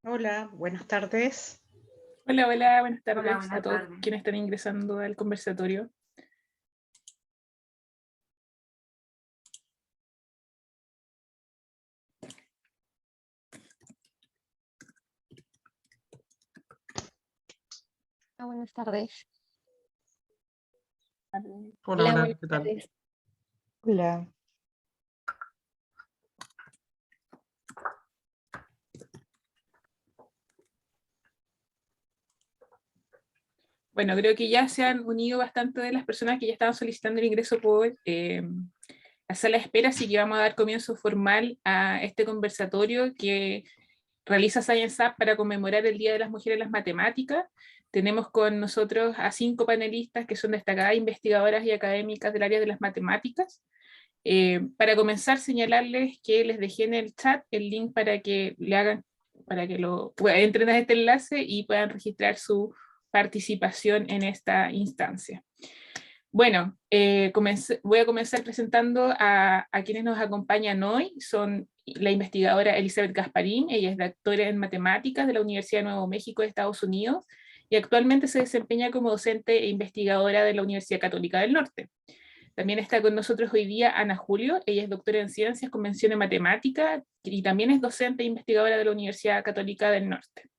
Hola, buenas tardes. Hola, hola, buenas Hola, tardes buenas a todos tardes. quienes están ingresando al conversatorio. Buenas tardes. Hola, Hola, hola, buenas ¿qué tal? tardes. Hola. Bueno, creo que ya se han unido bastante de las personas que ya estaban solicitando el ingreso por la sala de espera, así que vamos a dar comienzo formal a este conversatorio que realiza Science Up para conmemorar el Día de las Mujeres en las Matemáticas. Tenemos con nosotros a 5 panelistas que son destacadas investigadoras y académicas del área de las matemáticas. Para comenzar, señalarles que les dejé en el chat el link para que le hagan, para que entren a este enlace y puedan registrar su participación en esta instancia. Bueno, voy a comenzar presentando a quienes nos acompañan hoy. Son la investigadora Elizabeth Gasparín, ella es doctora en matemáticas de la Universidad de Nuevo México de Estados Unidos y actualmente se desempeña como docente e investigadora de la Universidad Católica del Norte. También está con nosotros hoy día Ana Julio, ella es doctora en ciencias con mención en matemática y también es docente e investigadora de la Universidad Católica del Norte.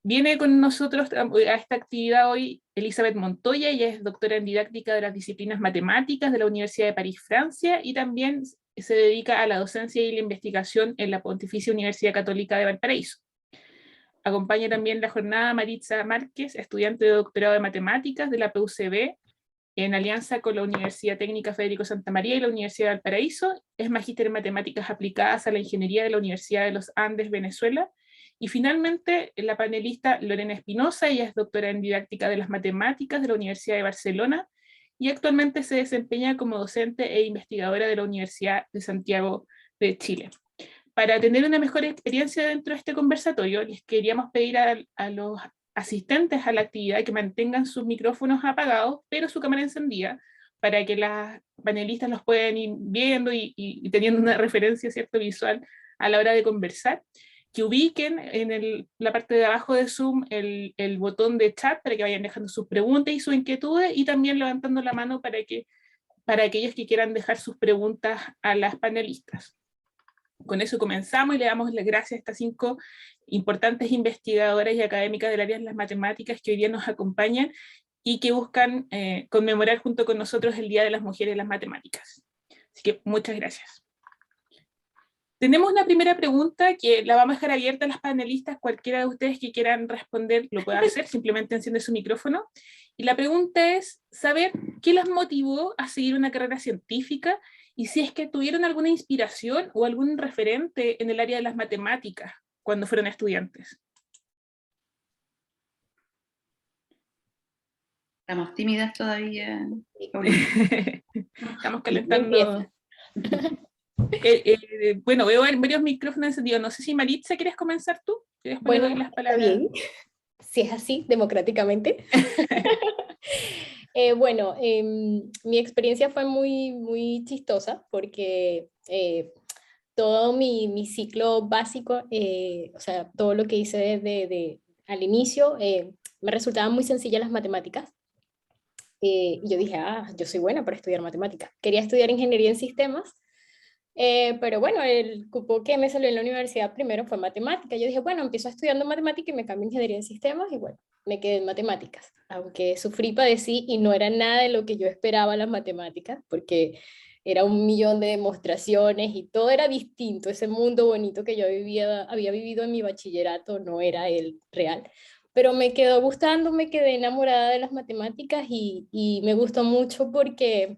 Viene con nosotros a esta actividad hoy Elizabeth Montoya, ella es doctora en didáctica de las disciplinas matemáticas de la Universidad de París, Francia, y también se dedica a la docencia y la investigación en la Pontificia Universidad Católica de Valparaíso. Acompaña también la jornada Maritza Márquez, estudiante de doctorado de matemáticas de la PUCB, en alianza con la Universidad Técnica Federico Santa María y la Universidad de Valparaíso. Es magíster en matemáticas aplicadas a la ingeniería de la Universidad de los Andes, Venezuela. Y finalmente, la panelista Lorena Espinosa, ella es doctora en didáctica de las matemáticas de la Universidad de Barcelona y actualmente se desempeña como docente e investigadora de la Universidad de Santiago de Chile. Para tener una mejor experiencia dentro de este conversatorio, les queríamos pedir a los asistentes a la actividad que mantengan sus micrófonos apagados, pero su cámara encendida, para que las panelistas los puedan ir viendo y teniendo una referencia cierto visual a la hora de conversar, que ubiquen en la parte de abajo de Zoom el botón de chat para que vayan dejando sus preguntas y sus inquietudes, y también levantando la mano para aquellos que quieran dejar sus preguntas a las panelistas. Con eso comenzamos y le damos las gracias a estas 5 importantes investigadoras y académicas del área de las matemáticas que hoy día nos acompañan y que buscan conmemorar junto con nosotros el Día de las Mujeres en las Matemáticas. Así que muchas gracias. Tenemos una primera pregunta que la vamos a dejar abierta a las panelistas. Cualquiera de ustedes que quieran responder lo puede hacer, simplemente enciende su micrófono. Y la pregunta es saber qué las motivó a seguir una carrera científica y si es que tuvieron alguna inspiración o algún referente en el área de las matemáticas cuando fueron estudiantes. Estamos tímidas todavía. Estamos calentando. Bueno, veo varios micrófonos encendidos. No sé si Maritza, ¿quieres comenzar tú? Y después le doy las palabras. Está bien. Si es así, democráticamente. Bueno, mi experiencia fue muy chistosa porque todo mi ciclo básico, o sea, todo lo que hice al inicio, me resultaban muy sencillas las matemáticas. Y yo dije, yo soy buena para estudiar matemáticas. Quería estudiar ingeniería en sistemas, pero bueno, el cupo que me salió en la universidad primero fue matemática. Yo dije, bueno, empiezo estudiando matemática y me cambio a ingeniería en sistemas y bueno, me quedé en matemáticas. Aunque sufrí, padecí y no era nada de lo que yo esperaba las matemáticas, porque era un millón de demostraciones y todo era distinto. Ese mundo bonito que yo había vivido en mi bachillerato no era el real. Pero me quedó gustando, me quedé enamorada de las matemáticas y me gustó mucho porque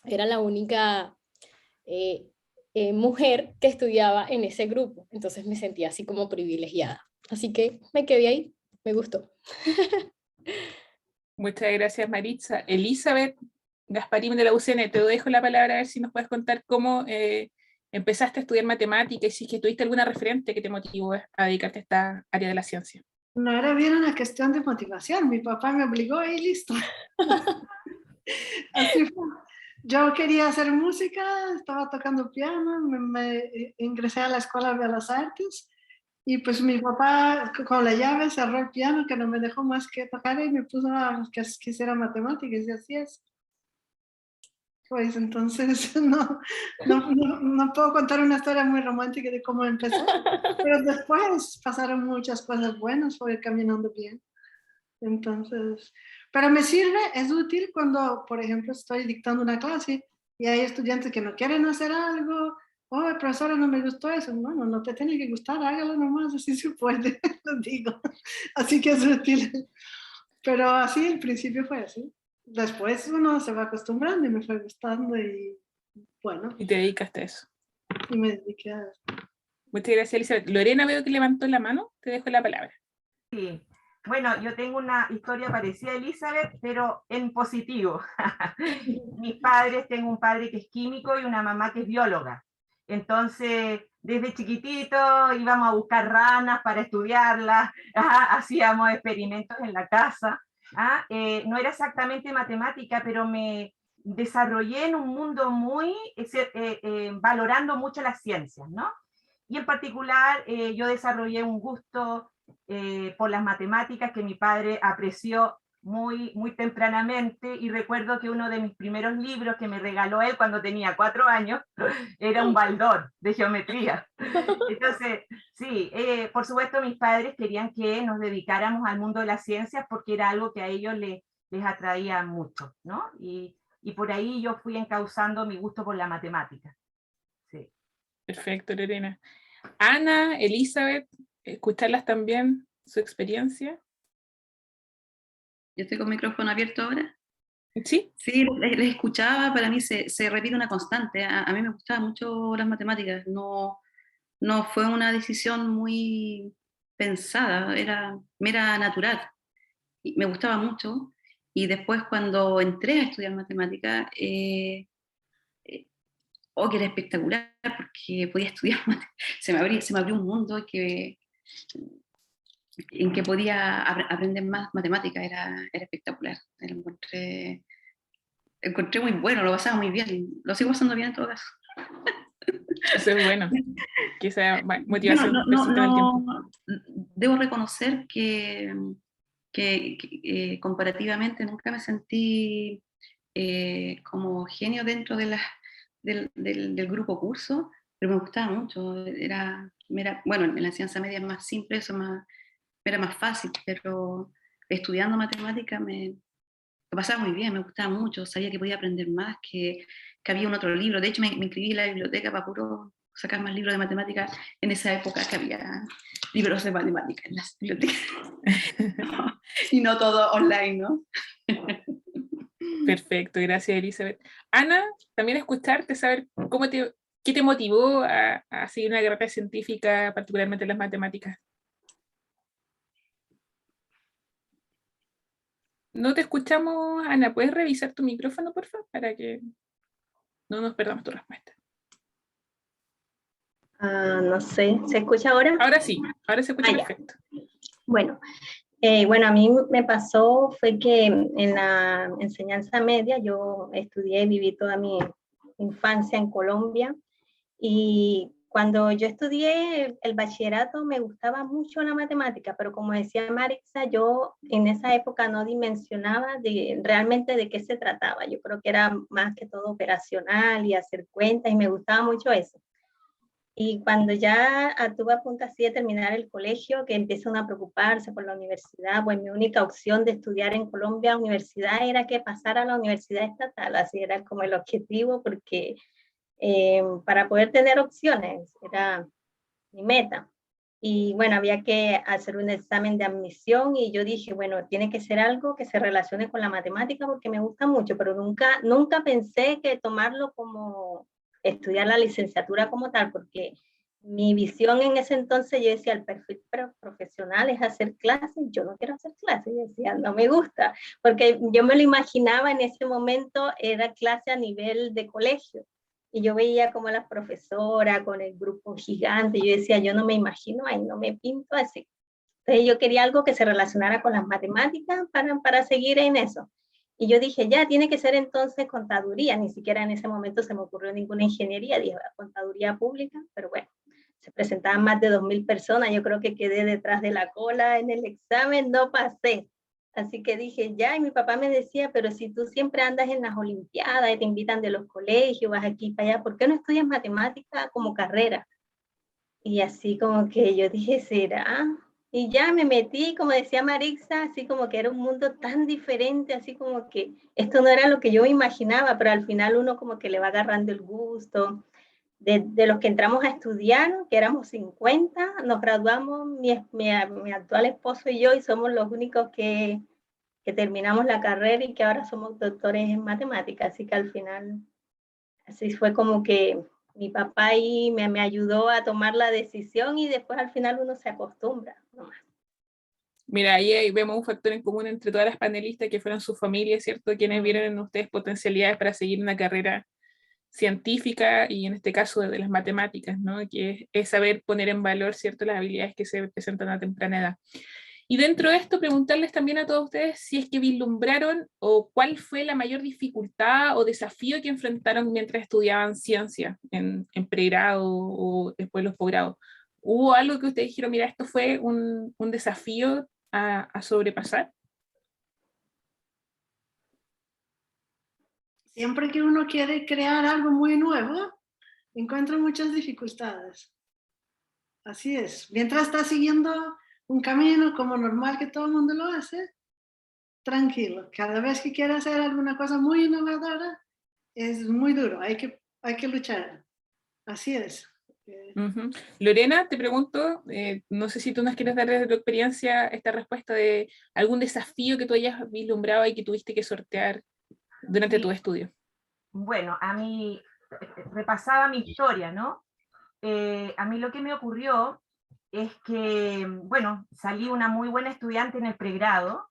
era la única eh, mujer que estudiaba en ese grupo, entonces me sentía así como privilegiada. Así que me quedé ahí, me gustó. Muchas gracias, Maritza. Elizabeth Gasparín de la UCN, te dejo la palabra a ver si nos puedes contar cómo empezaste a estudiar matemática y si es que tuviste alguna referente que te motivó a dedicarte a esta área de la ciencia. No era bien una cuestión de motivación, mi papá me obligó y listo. Así fue. Yo quería hacer música, estaba tocando piano, me ingresé a la Escuela de Bellas Artes Y pues mi papá con la llave cerró el piano, que no me dejó más que tocar y me puso a que quisiera matemáticas y así es. Pues entonces no puedo contar una historia muy romántica de cómo empezó, pero después pasaron muchas cosas buenas, fue caminando bien. Entonces, pero me sirve, es útil cuando, por ejemplo, estoy dictando una clase y hay estudiantes que no quieren hacer algo. Oh, profesora, no me gustó eso. Bueno, no te tiene que gustar, hágalo nomás, así se puede, lo digo. Así que es útil. Pero así, al principio fue así. Después uno se va acostumbrando y me fue gustando y bueno, Y te dedicaste a eso. y me dediqué a eso. Muchas gracias, Elizabeth. Lorena, veo que levantó la mano, te dejo la palabra. Sí. Bueno, yo tengo una historia parecida a Elizabeth, pero en positivo. Mis padres, tengo un padre que es químico y una mamá que es bióloga. Entonces, desde chiquitito íbamos a buscar ranas para estudiarlas, hacíamos experimentos en la casa. No era exactamente matemática, pero me desarrollé en un mundo muy, valorando mucho las ciencias, ¿no? Y en particular, yo desarrollé un gusto por las matemáticas que mi padre apreció muy tempranamente, y recuerdo que uno de mis primeros libros que me regaló él cuando tenía 4 años era un baldor de geometría. Entonces, sí, por supuesto mis padres querían que nos dedicáramos al mundo de las ciencias porque era algo que a ellos les atraía mucho, ¿no? Y por ahí yo fui encauzando mi gusto por la matemática. Sí. Perfecto, Lorena. Ana, Elizabeth, escucharlas también, su experiencia. Yo estoy con micrófono abierto ahora. Sí, Sí, les escuchaba, para mí se repite una constante. A mí me gustaban mucho las matemáticas, no fue una decisión muy pensada, me era natural. Y me gustaba mucho, y después cuando entré a estudiar matemáticas, que era espectacular, porque podía estudiar, se me abrió un mundo en que podía aprender más matemáticas, era espectacular. Encontré muy bueno, lo pasaba muy bien, lo sigo pasando bien en todo caso. eso es bueno. Que esa motivación Bueno, persiste en el tiempo. debo reconocer que comparativamente nunca me sentí como genio dentro de del grupo curso, pero me gustaba mucho. Bueno, en la enseñanza media es más simple, eso me era más fácil, pero estudiando matemática lo pasaba muy bien, me gustaba mucho, sabía que podía aprender más, que había un otro libro. De hecho, me inscribí en la biblioteca para puro sacar más libros de matemáticas en esa época, que había libros de matemáticas en las bibliotecas. Y no todo online, ¿no? Perfecto, gracias, Elizabeth. Ana, también escucharte, saber qué te motivó a seguir una carrera científica, particularmente en las matemáticas. No te escuchamos, Ana. ¿Puedes revisar tu micrófono, por favor, para que no nos perdamos tu respuesta? No sé, ¿se escucha ahora? Ahora sí, ahora se escucha perfecto. Bueno, a mí me pasó fue que en la enseñanza media yo estudié y viví toda mi infancia en Colombia, y cuando yo estudié el bachillerato me gustaba mucho la matemática, pero como decía Maritza, yo en esa época no dimensionaba realmente de qué se trataba. Yo creo que era más que todo operacional y hacer cuentas, y me gustaba mucho eso. Y cuando ya estuve a punto así de terminar el colegio, que empiezan a preocuparse por la universidad, pues mi única opción de estudiar en Colombia universidad era que pasara a la universidad estatal, así era como el objetivo, porque para poder tener opciones era mi meta. Y bueno, había que hacer un examen de admisión, y yo dije, bueno, tiene que ser algo que se relacione con la matemática porque me gusta mucho, pero nunca pensé que tomarlo como estudiar la licenciatura como tal, porque mi visión en ese entonces, yo decía, el perfil profesional es hacer clases. Yo no quiero hacer clases, yo decía, no me gusta, porque yo me lo imaginaba en ese momento, era clase a nivel de colegio, y yo veía como la profesora con el grupo gigante, y yo decía, yo no me imagino ahí, no me pinto así. Entonces yo quería algo que se relacionara con las matemáticas para seguir en eso. Y yo dije, ya, tiene que ser entonces contaduría. Ni siquiera en ese momento se me ocurrió ninguna ingeniería, dije, contaduría pública, pero bueno, presentaban más de 2.000 personas, yo creo que quedé detrás de la cola en el examen, no pasé. Así que dije, ya, y mi papá me decía, pero si tú siempre andas en las olimpiadas y te invitan de los colegios, vas aquí y para allá, ¿por qué no estudias matemática como carrera? Y así como que yo dije, ¿será? Y ya me metí, como decía Marixa, así como que era un mundo tan diferente, así como que esto no era lo que yo imaginaba, pero al final uno como que le va agarrando el gusto. De los que entramos a estudiar, que éramos 50, nos graduamos mi actual esposo y yo, y somos los únicos que terminamos la carrera y que ahora somos doctores en matemáticas. Así que al final, así fue como que mi papá ahí me ayudó a tomar la decisión y después al final uno se acostumbra nomás. Mira, ahí vemos un factor en común entre todas las panelistas que fueron sus familias, ¿cierto? Quienes vieron en ustedes potencialidades para seguir una carrera científica y en este caso de las matemáticas, ¿no? Que es saber poner en valor, ¿cierto?, las habilidades que se presentan a temprana edad. Y dentro de esto, preguntarles también a todos ustedes si es que vislumbraron o cuál fue la mayor dificultad o desafío que enfrentaron mientras estudiaban ciencia en pregrado o después los posgrados. ¿Hubo algo que ustedes dijeron, mira, esto fue un desafío a sobrepasar? Siempre que uno quiere crear algo muy nuevo, encuentra muchas dificultades. Así es. Mientras está siguiendo un camino como normal que todo el mundo lo hace, tranquilo. Cada vez que quiere hacer alguna cosa muy innovadora, es muy duro. Hay que luchar. Así es. Lorena, te pregunto, no sé si tú nos quieres dar desde tu experiencia esta respuesta de algún desafío que tú hayas vislumbrado y que tuviste que sortear durante tu estudio. Bueno, a mí, repasaba mi historia, ¿no? A mí lo que me ocurrió es que, bueno, salí una muy buena estudiante en el pregrado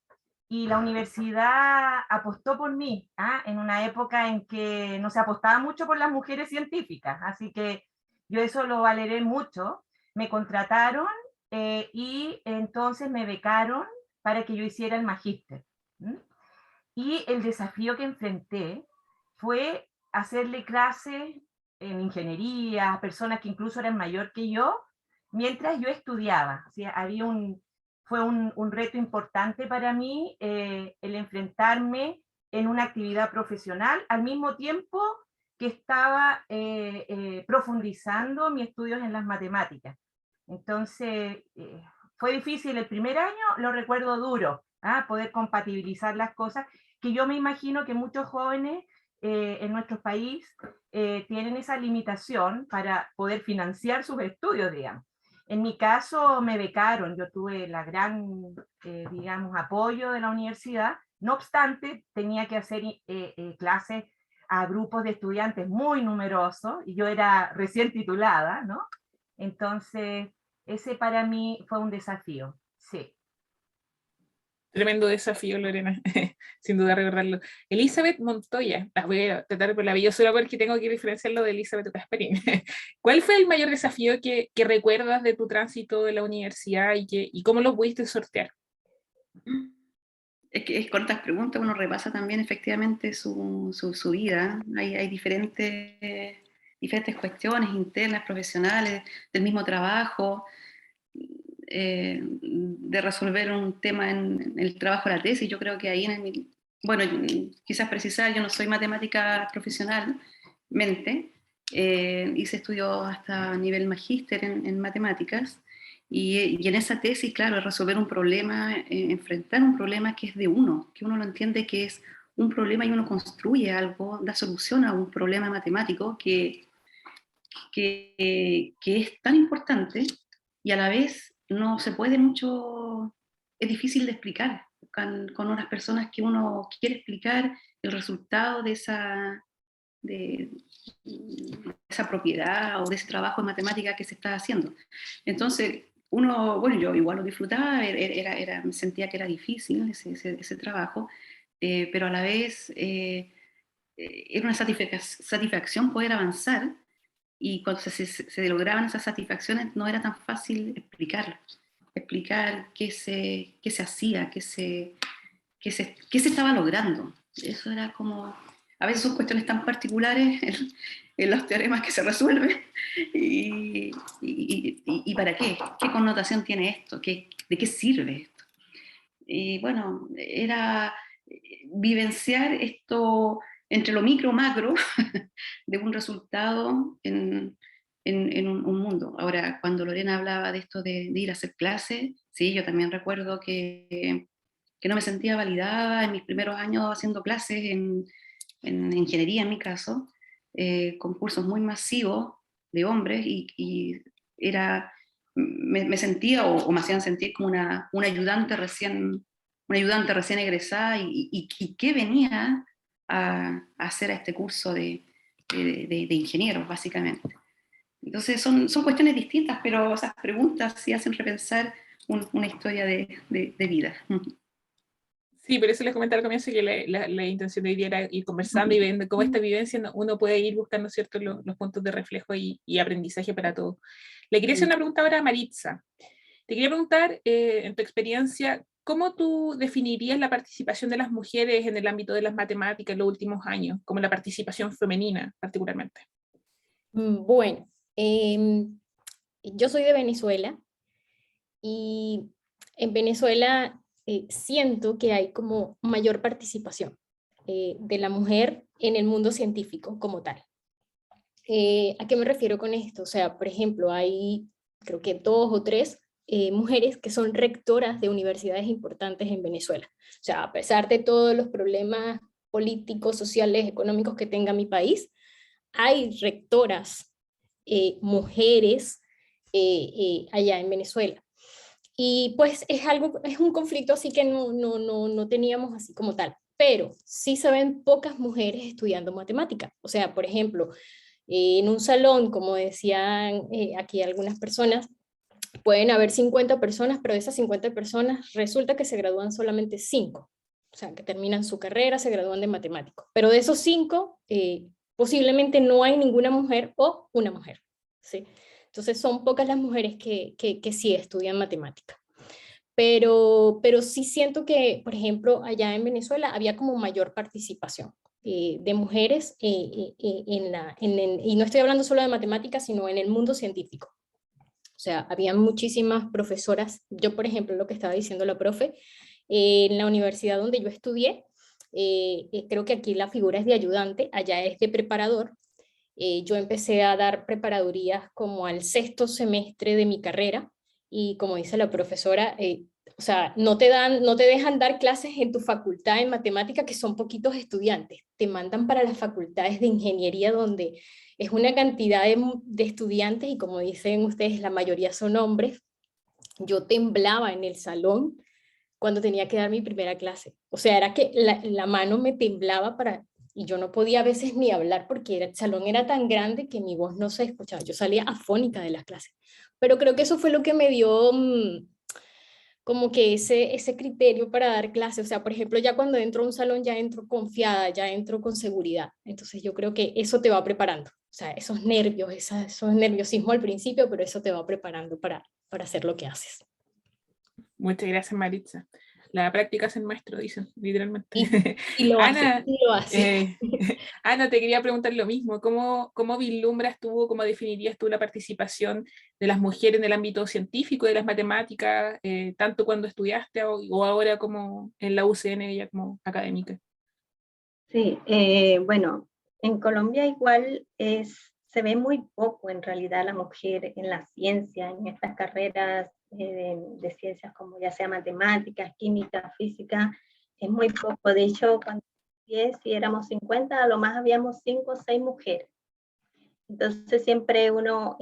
y la universidad apostó por mí, en una época en que no se apostaba mucho por las mujeres científicas, así que yo eso lo valoré mucho. Me contrataron y entonces me becaron para que yo hiciera el magíster. Y el desafío que enfrenté fue hacerle clases en ingeniería a personas que incluso eran mayor que yo, mientras yo estudiaba. O sea, fue un reto importante para mí el enfrentarme en una actividad profesional al mismo tiempo que estaba profundizando mis estudios en las matemáticas. Entonces, fue difícil el primer año, lo recuerdo duro, poder compatibilizar las cosas, que yo me imagino que muchos jóvenes en nuestro país tienen esa limitación para poder financiar sus estudios, digamos. En mi caso me becaron, yo tuve la gran, digamos, apoyo de la universidad, no obstante, tenía que hacer clases a grupos de estudiantes muy numerosos, y yo era recién titulada, ¿no? Entonces, ese para mí fue un desafío, sí. Tremendo desafío, Lorena, sin duda recordarlo. Elizabeth Montoya, la voy a tratar por la vida solo porque tengo que diferenciarlo de Elizabeth Casperín. ¿Cuál fue el mayor desafío que recuerdas de tu tránsito de la universidad y cómo lo pudiste sortear? Es que es cortas preguntas, uno repasa también efectivamente su vida. Hay diferentes cuestiones internas, profesionales, del mismo trabajo, de resolver un tema en el trabajo de la tesis. Yo creo que ahí, bueno, quizás precisar, yo no soy matemática profesionalmente, hice estudios hasta nivel magíster en matemáticas, y en esa tesis, claro, resolver un problema, enfrentar un problema que es de uno, que uno lo entiende que es un problema y uno construye algo, da solución a un problema matemático que es tan importante y a la vez no se puede mucho, es difícil de explicar con unas personas que uno quiere explicar el resultado de esa propiedad o de ese trabajo de matemática que se está haciendo. Entonces, bueno, yo igual lo disfrutaba, me sentía que era difícil ese trabajo, pero a la vez era una satisfacción poder avanzar, y cuando se lograban esas satisfacciones no era tan fácil explicar qué se hacía, qué se estaba logrando. Eso era como a veces son cuestiones tan particulares en los teoremas que se resuelven, y ¿para qué? ¿Qué connotación tiene esto? ¿De qué sirve esto? Y bueno, era vivenciar esto entre lo micro macro de un resultado en un mundo. Ahora, cuando Lorena hablaba de esto de ir a hacer clases, sí, yo también recuerdo que no me sentía validada en mis primeros años haciendo clases en ingeniería, en mi caso, con cursos muy masivos de hombres, y me sentía o me hacían sentir como una ayudante recién egresada, y que venía a hacer a este curso de ingenieros, básicamente. Entonces son cuestiones distintas, pero esas preguntas sí hacen repensar una historia de vida. Sí, por eso les comentaba al comienzo que la intención de hoy día era ir conversando y viendo cómo esta vivencia uno puede ir buscando, ¿cierto?, los puntos de reflejo y aprendizaje para todos. Le quería hacer una pregunta ahora a Maritza. Te quería preguntar, en tu experiencia, ¿cómo tú definirías la participación de las mujeres en el ámbito de las matemáticas en los últimos años, como la participación femenina particularmente? Bueno, yo soy de Venezuela y en Venezuela siento que hay como mayor participación de la mujer en el mundo científico como tal. ¿A qué me refiero con esto? O sea, por ejemplo, hay creo que 2 o 3 mujeres que son rectoras de universidades importantes en Venezuela. O sea, a pesar de todos los problemas políticos, sociales, económicos que tenga mi país, hay rectoras mujeres allá en Venezuela. Y pues es un conflicto así que no teníamos así como tal, pero sí se ven pocas mujeres estudiando matemática. O sea, por ejemplo, en un salón, como decían aquí algunas personas, pueden haber 50 personas, pero de esas 50 personas resulta que se gradúan solamente 5. O sea, que terminan su carrera, se gradúan de matemáticos. Pero de esos 5, posiblemente no hay ninguna mujer o una mujer, ¿sí? Entonces son pocas las mujeres que sí estudian matemática. Pero sí siento que, por ejemplo, allá en Venezuela había como mayor participación de mujeres y no estoy hablando solo de matemáticas, sino en el mundo científico. O sea, había muchísimas profesoras. Yo, por ejemplo, lo que estaba diciendo la profe, en la universidad donde yo estudié, creo que aquí la figura es de ayudante, allá es de preparador. Yo empecé a dar preparadurías como al 6º semestre de mi carrera, y como dice la profesora, o sea, no te dejan dar clases en tu facultad en matemática, que son poquitos estudiantes, te mandan para las facultades de ingeniería, donde es una cantidad de estudiantes, y como dicen ustedes, la mayoría son hombres. Yo temblaba en el salón cuando tenía que dar mi primera clase. O sea, era que la mano me temblaba y yo no podía a veces ni hablar porque el salón era tan grande que mi voz no se escuchaba. Yo salía afónica de las clases. Pero creo que eso fue lo que me dio como que ese criterio para dar clases. O sea, por ejemplo, ya cuando entro a un salón ya entro confiada, ya entro con seguridad. Entonces yo creo que eso te va preparando. O sea, esos nervios, esos nerviosismo al principio, pero eso te va preparando para hacer lo que haces. Muchas gracias, Maritza. La práctica es el maestro, dicen, literalmente. Y lo Ana, hace, y lo hace. Ana, te quería preguntar lo mismo. ¿Cómo vislumbras tú, cómo definirías tú la participación de las mujeres en el ámbito científico de las matemáticas, tanto cuando estudiaste o ahora como en la UCN, ya como académica? Sí, bueno, en Colombia igual se ve muy poco en realidad la mujer en la ciencia, en estas carreras de ciencias como ya sea matemáticas, química, física, es muy poco. De hecho, cuando si éramos 50, a lo más habíamos 5 o 6 mujeres. Entonces siempre uno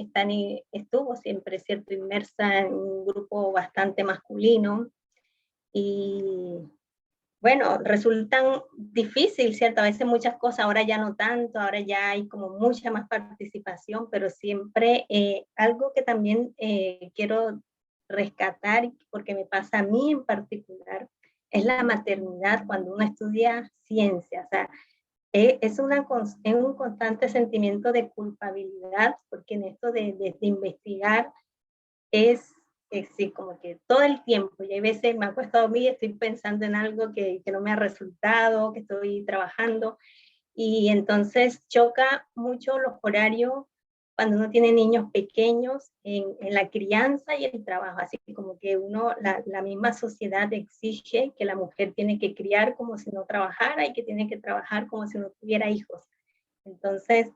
estuvo siempre, ¿cierto?, inmersa en un grupo bastante masculino, y bueno, resultan difícil, ¿cierto? A veces muchas cosas, ahora ya no tanto, ahora ya hay como mucha más participación, pero siempre algo que también quiero rescatar, porque me pasa a mí en particular, es la maternidad cuando uno estudia ciencia. O sea, es un constante sentimiento de culpabilidad, porque en esto de investigar es sí, como que todo el tiempo, y hay veces me acuesto a dormir y estoy pensando en algo que no me ha resultado, que estoy trabajando, y entonces choca mucho los horarios cuando uno tiene niños pequeños en la crianza y el trabajo, así que como que la misma sociedad exige que la mujer tiene que criar como si no trabajara y que tiene que trabajar como si no tuviera hijos. Entonces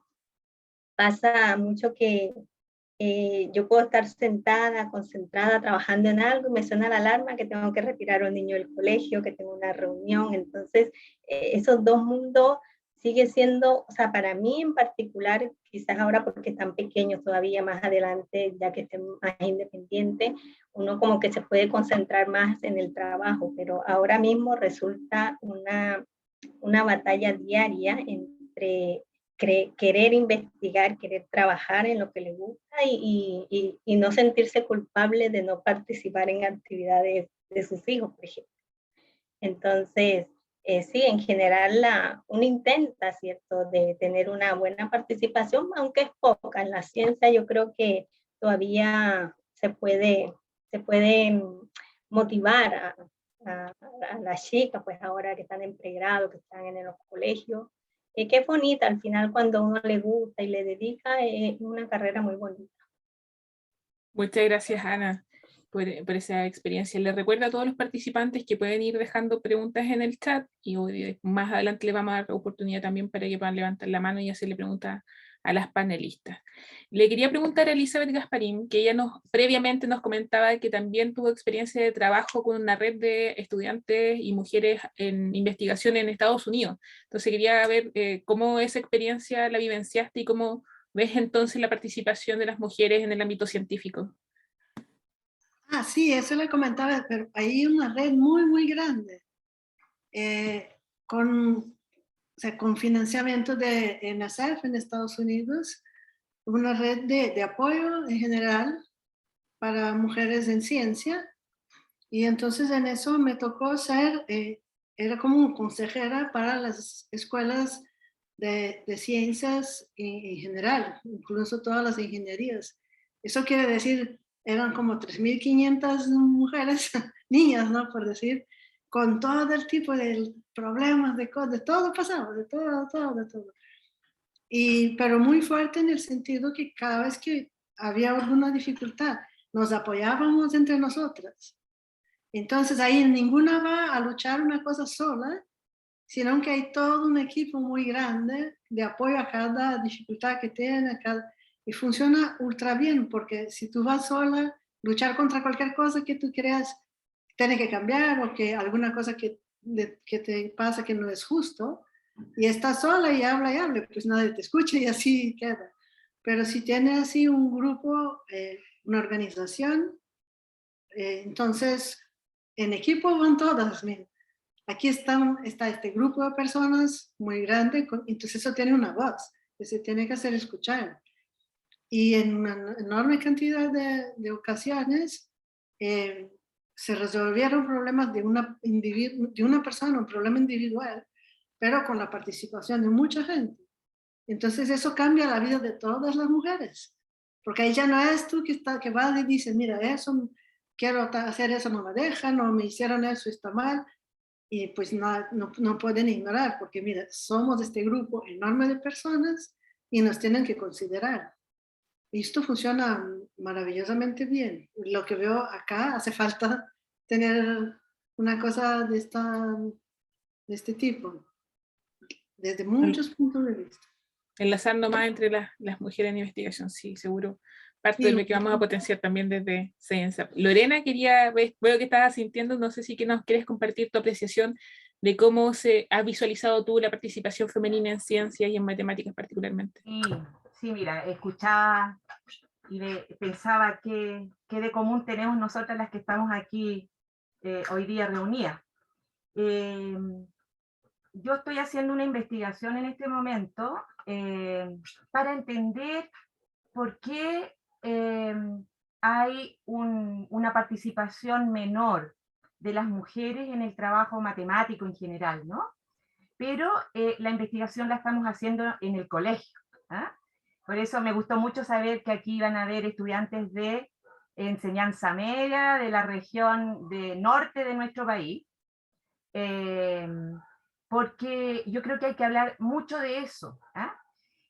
pasa mucho que yo puedo estar sentada, concentrada, trabajando en algo y me suena la alarma que tengo que retirar a un niño del colegio, que tengo una reunión. Entonces esos dos mundos sigue siendo, o sea, para mí en particular, quizás ahora porque están pequeños todavía, más adelante, ya que estén más independientes, uno como que se puede concentrar más en el trabajo, pero ahora mismo resulta una batalla diaria entre querer investigar, querer trabajar en lo que le gusta y no sentirse culpable de no participar en actividades de sus hijos, por ejemplo. Entonces, sí, en general uno intenta, ¿cierto?, de tener una buena participación, aunque es poca. En la ciencia yo creo que todavía se puede motivar a las chicas, pues ahora que están en pregrado, que están en los colegios, que es bonita, al final cuando uno le gusta y le dedica, es una carrera muy bonita. Muchas gracias, Ana, por esa experiencia. Les recuerdo a todos los participantes que pueden ir dejando preguntas en el chat y hoy, más adelante les vamos a dar oportunidad también para que puedan levantar la mano y hacerle preguntas a las panelistas. Le quería preguntar a Elizabeth Gasparín, que ella previamente nos comentaba que también tuvo experiencia de trabajo con una red de estudiantes y mujeres en investigación en Estados Unidos. Entonces quería ver cómo esa experiencia la vivenciaste y cómo ves entonces la participación de las mujeres en el ámbito científico. Sí, eso le comentaba, pero hay una red muy, muy grande con financiamiento de NSF en Estados Unidos, una red de apoyo en general para mujeres en ciencia, y entonces en eso me tocó ser, era como consejera para las escuelas de ciencias en general, incluso todas las ingenierías. Eso quiere decir, eran como 3.500 mujeres, niñas, ¿no? Por decir, con todo el tipo de problemas, de todo pasaba, de todo. Pero muy fuerte en el sentido que cada vez que había alguna dificultad, nos apoyábamos entre nosotras. Entonces ahí ninguna va a luchar una cosa sola, sino que hay todo un equipo muy grande de apoyo a cada dificultad que tiene, y funciona ultra bien, porque si tú vas sola, luchar contra cualquier cosa que tú creas tiene que cambiar, o que alguna cosa que te pasa que no es justo, y estás sola y habla, pues nadie te escucha y así queda. Pero si tienes así un grupo, una organización, entonces en equipo van todas, mira. Aquí está este grupo de personas muy grande, entonces eso tiene una voz, que se tiene que hacer escuchar. Y en una enorme cantidad de ocasiones se resolvieron problemas de una persona, un problema individual, pero con la participación de mucha gente. Entonces eso cambia la vida de todas las mujeres, porque ahí ya no es tú que vas y dices, mira, eso, quiero hacer eso, no me dejan, o me hicieron eso, está mal. Y pues no pueden ignorar, porque mira, somos este grupo enorme de personas y nos tienen que considerar. Y esto funciona maravillosamente bien. Lo que veo acá, hace falta tener una cosa de este tipo, desde muchos puntos de vista. Enlazando más entre las mujeres en investigación, sí, seguro. Parte Sí, de lo que vamos a potenciar también desde Ciencia. Lorena, veo que estás sintiendo, no sé si que nos quieres compartir tu apreciación de cómo se ha visualizado tú la participación femenina en ciencias y en matemáticas particularmente. Sí, mira, escuchaba y pensaba qué de común tenemos nosotras las que estamos aquí hoy día reunidas. Yo estoy haciendo una investigación en este momento para entender por qué hay una participación menor de las mujeres en el trabajo matemático en general, ¿no? Pero la investigación la estamos haciendo en el colegio. ¿Ah? Por eso me gustó mucho saber que aquí van a haber estudiantes de enseñanza media de la región del norte de nuestro país. porque yo creo que hay que hablar mucho de eso. ¿Ah?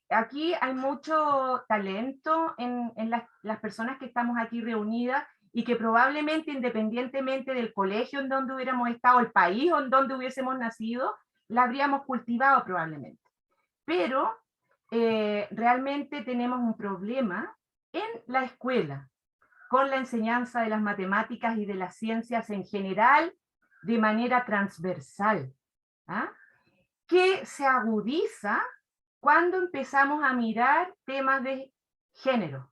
Aquí hay mucho talento en las personas que estamos aquí reunidas y que probablemente, independientemente del colegio en donde hubiéramos estado, el país en donde hubiésemos nacido, la habríamos cultivado probablemente. Pero realmente tenemos un problema en la escuela, con la enseñanza de las matemáticas y de las ciencias en general, de manera transversal, ¿ah? Que se agudiza cuando empezamos a mirar temas de género.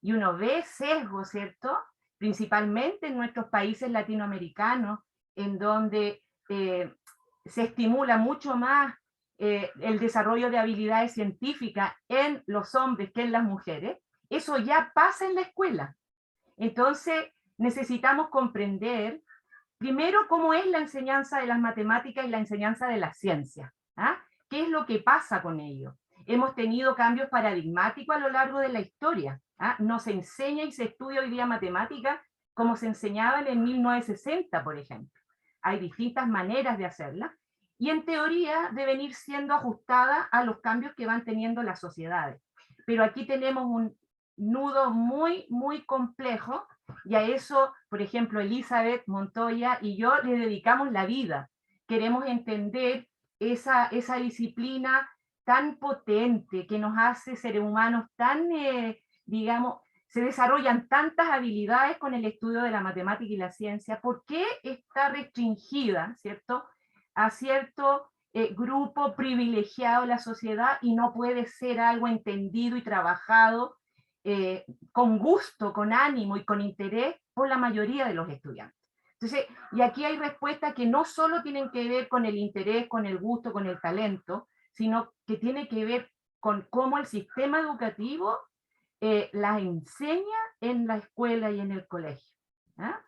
Y uno ve sesgo, ¿cierto? Principalmente en nuestros países latinoamericanos, en donde se estimula mucho más el desarrollo de habilidades científicas en los hombres que en las mujeres. Eso ya pasa en la escuela. Entonces, necesitamos comprender primero cómo es la enseñanza de las matemáticas y la enseñanza de las ciencias. ¿Ah? ¿Qué es lo que pasa con ello? Hemos tenido cambios paradigmáticos a lo largo de la historia. ¿Ah? No se enseña y se estudia hoy día matemática como se enseñaban en 1960, por ejemplo. Hay distintas maneras de hacerla, y en teoría deben ir siendo ajustadas a los cambios que van teniendo las sociedades. Pero aquí tenemos un nudo muy, muy complejo, y a eso, por ejemplo, Elizabeth Montoya y yo le dedicamos la vida. Queremos entender esa disciplina tan potente que nos hace seres humanos tan, digamos, se desarrollan tantas habilidades con el estudio de la matemática y la ciencia. ¿Por qué está restringida, cierto, a cierto grupo privilegiado de la sociedad y no puede ser algo entendido y trabajado con gusto, con ánimo y con interés por la mayoría de los estudiantes? Entonces, y aquí hay respuestas que no solo tienen que ver con el interés, con el gusto, con el talento, sino que tiene que ver con cómo el sistema educativo las enseña en la escuela y en el colegio. ¿Ah?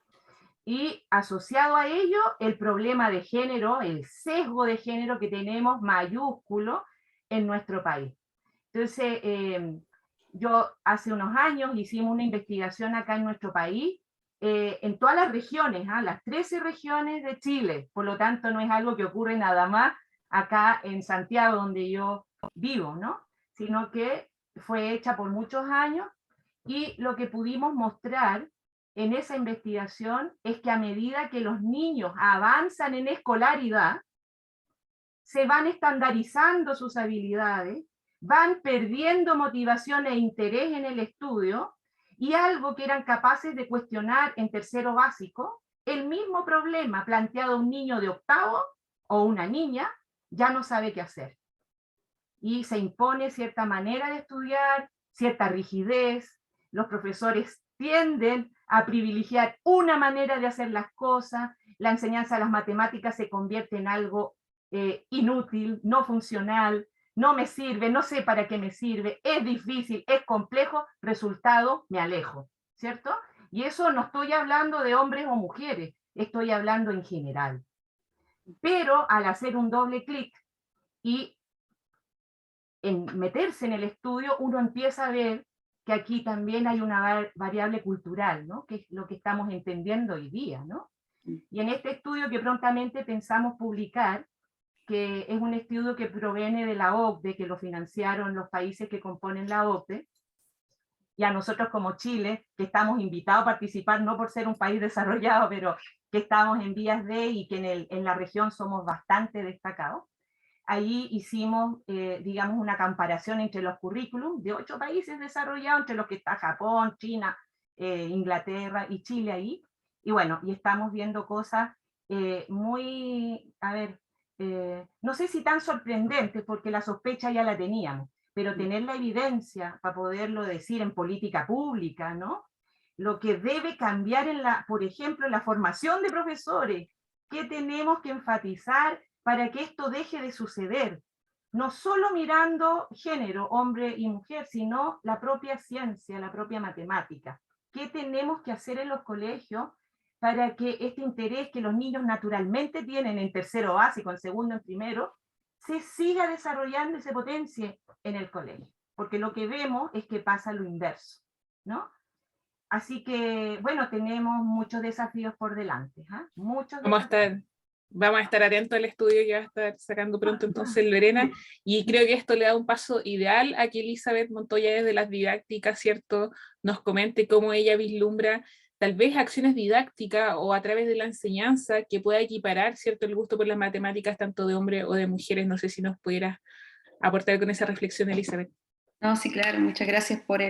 Y asociado a ello, el problema de género, el sesgo de género que tenemos mayúsculo en nuestro país. Entonces, yo hace unos años hicimos una investigación acá en nuestro país, en todas las regiones, las 13 regiones de Chile, por lo tanto no es algo que ocurre nada más acá en Santiago, donde yo vivo, ¿no? Sino que fue hecha por muchos años, y lo que pudimos mostrar en esa investigación es que a medida que los niños avanzan en escolaridad, se van estandarizando sus habilidades, van perdiendo motivación e interés en el estudio, y algo que eran capaces de cuestionar en tercero básico, el mismo problema planteado a un niño de octavo o una niña, ya no sabe qué hacer. Y se impone cierta manera de estudiar, cierta rigidez, los profesores tienden a privilegiar una manera de hacer las cosas, la enseñanza de las matemáticas se convierte en algo inútil, no funcional, no me sirve, no sé para qué me sirve, es difícil, es complejo, resultado, me alejo, ¿cierto? Y eso no estoy hablando de hombres o mujeres, estoy hablando en general. Pero al hacer un doble clic y en meterse en el estudio, uno empieza a ver que aquí también hay una variable cultural, ¿no? Que es lo que estamos entendiendo hoy día, ¿no? Y en este estudio que prontamente pensamos publicar, que es un estudio que proviene de la OCDE, que lo financiaron los países que componen la OCDE, y a nosotros como Chile, que estamos invitados a participar, no por ser un país desarrollado, pero que estamos en vías de, y que en la región somos bastante destacados. Ahí hicimos, digamos, una comparación entre los currículums de 8 países desarrollados, entre los que está Japón, China, Inglaterra y Chile ahí. Y bueno, y estamos viendo cosas muy, a ver, no sé si tan sorprendentes, porque la sospecha ya la teníamos, pero tener la evidencia para poderlo decir en política pública, ¿no? Lo que debe cambiar por ejemplo, en la formación de profesores, ¿qué tenemos que enfatizar para que esto deje de suceder? No solo mirando género, hombre y mujer, sino la propia ciencia, la propia matemática. ¿Qué tenemos que hacer en los colegios para que este interés que los niños naturalmente tienen en tercero básico, en segundo, en primero, se siga desarrollando y se potencie en el colegio? Porque lo que vemos es que pasa lo inverso, ¿no? Así que, bueno, tenemos muchos desafíos por delante, ¿eh? Muchos Vamos a desafíos. estar Vamos a estar atentos al estudio que va a estar sacando pronto entonces Lorena, y creo que esto le da un paso ideal a que Elizabeth Montoya desde las didácticas, ¿cierto?, nos comente cómo ella vislumbra tal vez acciones didácticas o a través de la enseñanza que pueda equiparar, ¿cierto?, el gusto por las matemáticas tanto de hombres o de mujeres. No sé si nos pudieras aportar con esa reflexión, Elizabeth. No, sí, claro, muchas gracias por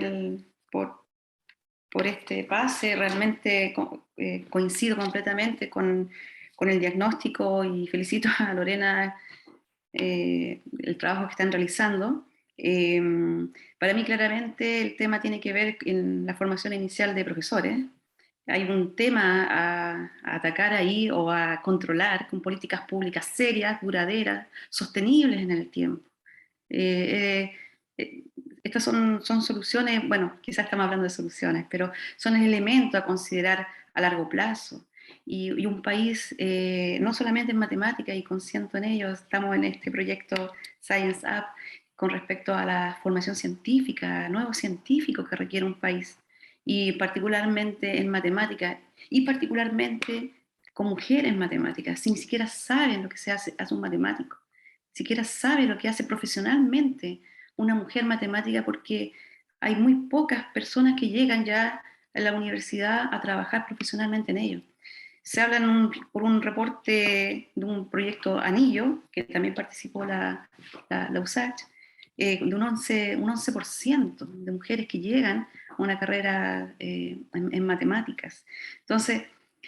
este pase. Realmente coincido completamente con el diagnóstico y felicito a Lorena el trabajo que están realizando. Para mí claramente el tema tiene que ver en la formación inicial de profesores. Hay un tema a atacar ahí o a controlar con políticas públicas serias, duraderas, sostenibles en el tiempo. Estas son soluciones, bueno, quizás estamos hablando de soluciones, pero son el elemento a considerar a largo plazo. Y un país, no solamente en matemáticas, y consiento en ello, estamos en este proyecto Science Up con respecto a la formación científica, nuevos científicos que requiere un país, y particularmente en matemáticas, y particularmente con mujeres matemáticas, si ni siquiera saben lo que hace un matemático, ni siquiera sabe lo que hace profesionalmente una mujer matemática, porque hay muy pocas personas que llegan ya a la universidad a trabajar profesionalmente en ello. Se habla por un reporte de un proyecto Anillo, que también participó la USACH, de un 11% de mujeres que llegan a una carrera en matemáticas. Entonces,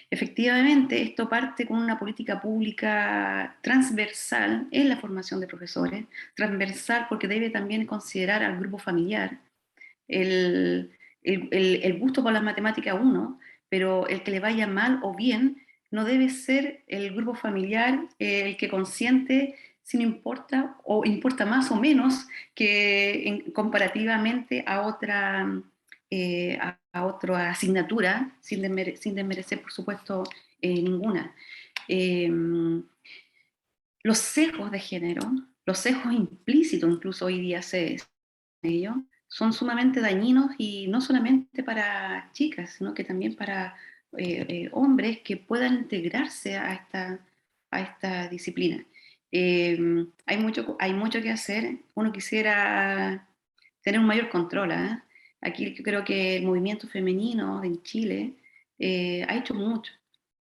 efectivamente, esto parte con una política pública transversal en la formación de profesores, transversal porque debe también considerar al grupo familiar, el gusto por las matemáticas uno, pero el que le vaya mal o bien no debe ser el grupo familiar el que consiente si no importa o importa más o menos que comparativamente a otra asignatura, sin desmerecer por supuesto ninguna. Los sesgos de género, los sesgos implícitos incluso hoy día se ello, son sumamente dañinos, y no solamente para chicas, sino que también para hombres que puedan integrarse a esta disciplina. Hay mucho que hacer. Uno quisiera tener un mayor control. Aquí yo creo que el movimiento femenino en Chile ha hecho mucho,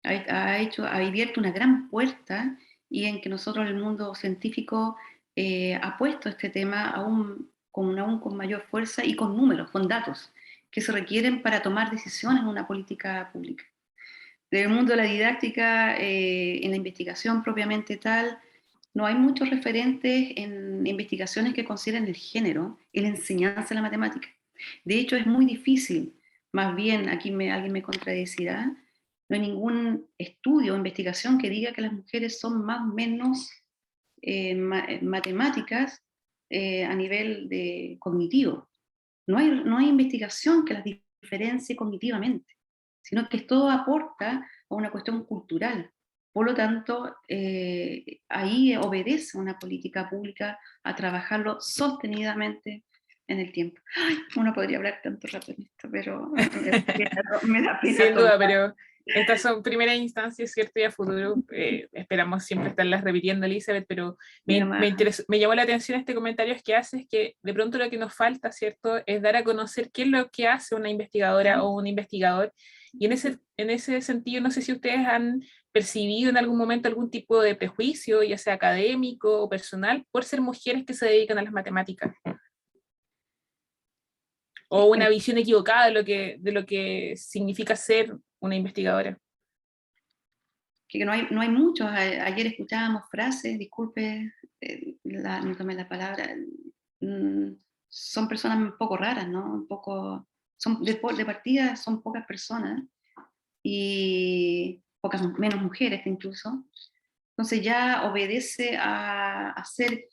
ha abierto una gran puerta, y en que nosotros, el mundo científico, ha puesto este tema aún con mayor fuerza y con números, con datos que se requieren para tomar decisiones en una política pública. Del mundo de la didáctica, en la investigación propiamente tal, no hay muchos referentes en investigaciones que consideren el género en la enseñanza de la matemática. De hecho, es muy difícil, más bien, aquí alguien me contradecirá, no hay ningún estudio o investigación que diga que las mujeres son más o menos matemáticas a nivel cognitivo. No hay investigación que las diferencie cognitivamente, sino que todo aporta a una cuestión cultural. Por lo tanto, ahí obedece una política pública a trabajarlo sostenidamente en el tiempo. Ay, uno podría hablar tanto rato en esto, pero me da pena. Sin duda, pero estas son primeras instancias, ¿cierto? Y a futuro esperamos siempre estarlas repitiendo, Elizabeth, pero me llamó la atención este comentario que haces, que de pronto lo que nos falta, ¿cierto?, es dar a conocer qué es lo que hace una investigadora o un investigador. Y en ese sentido, no sé si ustedes han percibido en algún momento algún tipo de prejuicio, ya sea académico o personal, por ser mujeres que se dedican a las matemáticas. O una visión equivocada de lo que significa ser una investigadora. Que no hay muchos. Ayer escuchábamos frases, disculpe, no tomé la palabra, son personas un poco raras, ¿no? Un poco, de partida son pocas personas, y menos mujeres incluso. Entonces ya obedece a ser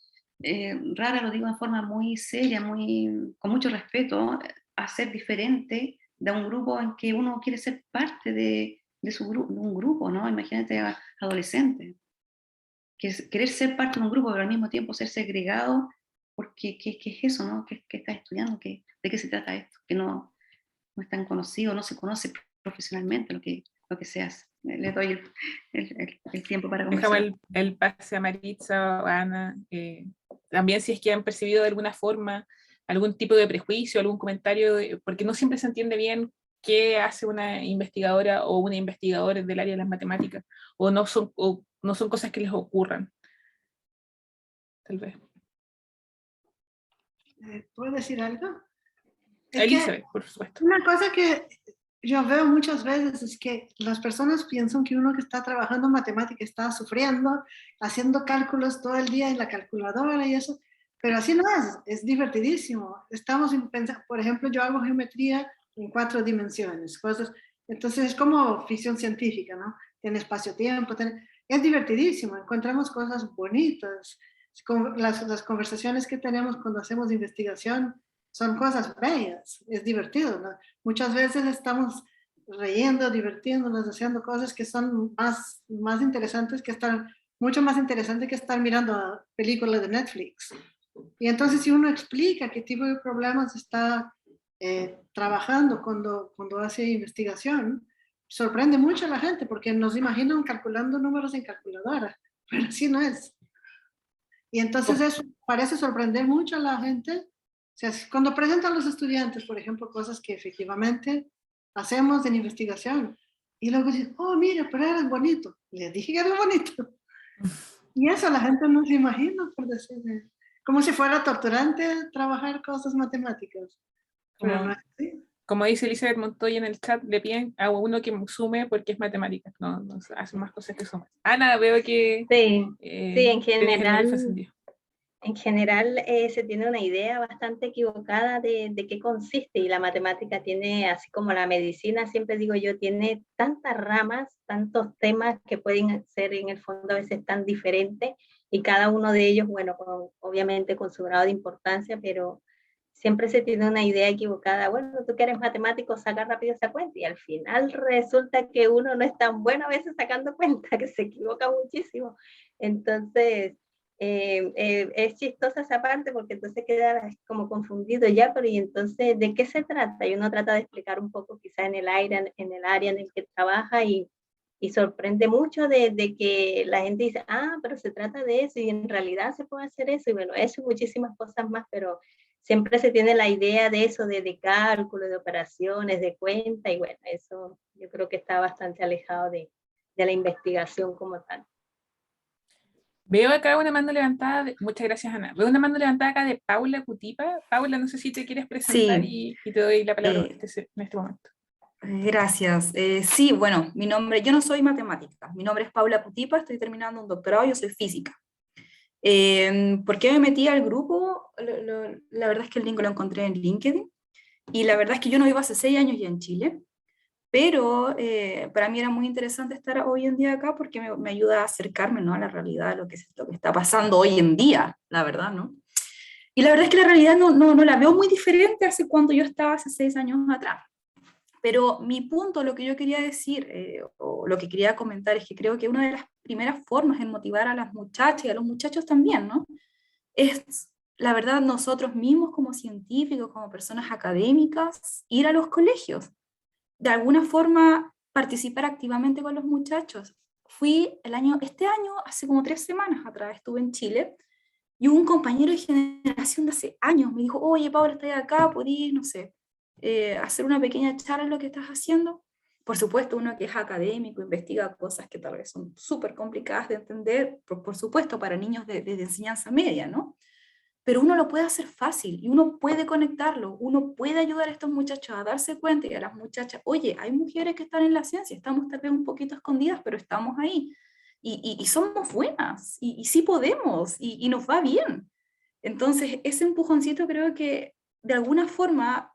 rara, lo digo de forma muy seria, con mucho respeto, a ser diferente de un grupo en que uno quiere ser parte de un grupo, ¿no? Imagínate a adolescentes, querer ser parte de un grupo, pero al mismo tiempo ser segregado, porque ¿qué es eso, no? ¿Qué estás estudiando? ¿De qué se trata esto? Que no es tan conocido, no se conoce profesionalmente lo que lo que se hace. Le doy el tiempo para Dejamos conversar. el pase a Maritza o a Ana. También si es que han percibido de alguna forma algún tipo de prejuicio, algún comentario, porque no siempre se entiende bien qué hace una investigadora o un investigador del área de las matemáticas, o no son cosas que les ocurran. Tal vez. ¿Puedo decir algo? Es que Elizabeth, por supuesto. una cosa que yo veo muchas veces es que las personas piensan que uno que está trabajando en matemática está sufriendo, haciendo cálculos todo el día en la calculadora y eso, pero así no es divertidísimo. Estamos pensando, por ejemplo, yo hago geometría en 4 dimensiones, cosas, entonces es como ficción científica, ¿no? Tiene espacio-tiempo, es divertidísimo, encontramos cosas bonitas. Las conversaciones que tenemos cuando hacemos investigación son cosas bellas, es divertido, ¿no? Muchas veces estamos riendo, divirtiéndonos, haciendo cosas que son más interesantes que estar, mucho más interesantes que estar mirando películas de Netflix. Y entonces si uno explica qué tipo de problemas está trabajando cuando hace investigación, sorprende mucho a la gente porque nos imaginan calculando números en calculadora, pero así no es. Y entonces eso parece sorprender mucho a la gente. O sea, cuando presentan a los estudiantes, por ejemplo, cosas que efectivamente hacemos en investigación, y luego dicen, oh, mira, pero era bonito. Les dije que era bonito. Y eso la gente no se imagina, por decirle. Como si fuera torturante trabajar cosas matemáticas. Pero no es así. Como dice Elizabeth Montoya en el chat, le piden a uno que sume porque es matemática. No hace más cosas que sumar. Ana, veo que Sí, sí, en tienes el micrófono encendido. general se tiene una idea bastante equivocada de qué consiste, y la matemática tiene, así como la medicina, siempre digo yo, tiene tantas ramas, tantos temas que pueden ser en el fondo a veces tan diferentes, y cada uno de ellos, bueno, obviamente con su grado de importancia, pero siempre se tiene una idea equivocada. Bueno, tú que eres matemático, saca rápido esa cuenta, y al final resulta que uno no es tan bueno a veces sacando cuenta, que se equivoca muchísimo. Entonces, es chistosa esa parte porque entonces queda como confundido ya, pero ¿y entonces de qué se trata? Y uno trata de explicar un poco quizá en el área en el que trabaja, y sorprende mucho de que la gente dice, pero se trata de eso y en realidad se puede hacer eso, y bueno, eso y muchísimas cosas más, pero siempre se tiene la idea de eso, de cálculo, de operaciones, de cuenta, y bueno, eso yo creo que está bastante alejado de la investigación como tal. Veo acá una mano levantada, muchas gracias Ana, veo una mano levantada acá de Paula Cutipa. Paula, no sé si te quieres presentar y te doy la palabra en este momento. Gracias. Sí, bueno, yo no soy matemática, mi nombre es Paula Cutipa, estoy terminando un doctorado, yo soy física. ¿Por qué me metí al grupo? La verdad es que el link lo encontré en LinkedIn, y la verdad es que yo no vivo hace 6 años ya en Chile, pero para mí era muy interesante estar hoy en día acá porque me ayuda a acercarme, ¿no?, a la realidad, lo que está pasando hoy en día, la verdad, ¿no? Y la verdad es que la realidad no la veo muy diferente hace cuando yo estaba hace 6 años atrás. Pero mi punto, lo que yo quería decir, o lo que quería comentar, es que creo que una de las primeras formas en motivar a las muchachas y a los muchachos también, ¿no?, es, la verdad, nosotros mismos como científicos, como personas académicas, ir a los colegios, de alguna forma participar activamente con los muchachos. Este año, hace como 3 semanas atrás, estuve en Chile, y un compañero de generación de hace años me dijo, oye, Paula, estoy acá, podís, no sé, hacer una pequeña charla en lo que estás haciendo. Por supuesto, uno que es académico, investiga cosas que tal vez son súper complicadas de entender, por supuesto, para niños de enseñanza media, ¿no? Pero uno lo puede hacer fácil, y uno puede conectarlo, uno puede ayudar a estos muchachos a darse cuenta, y a las muchachas, oye, hay mujeres que están en la ciencia, estamos tal vez un poquito escondidas, pero estamos ahí, y somos buenas, y sí podemos, y nos va bien. Entonces, ese empujoncito creo que de alguna forma,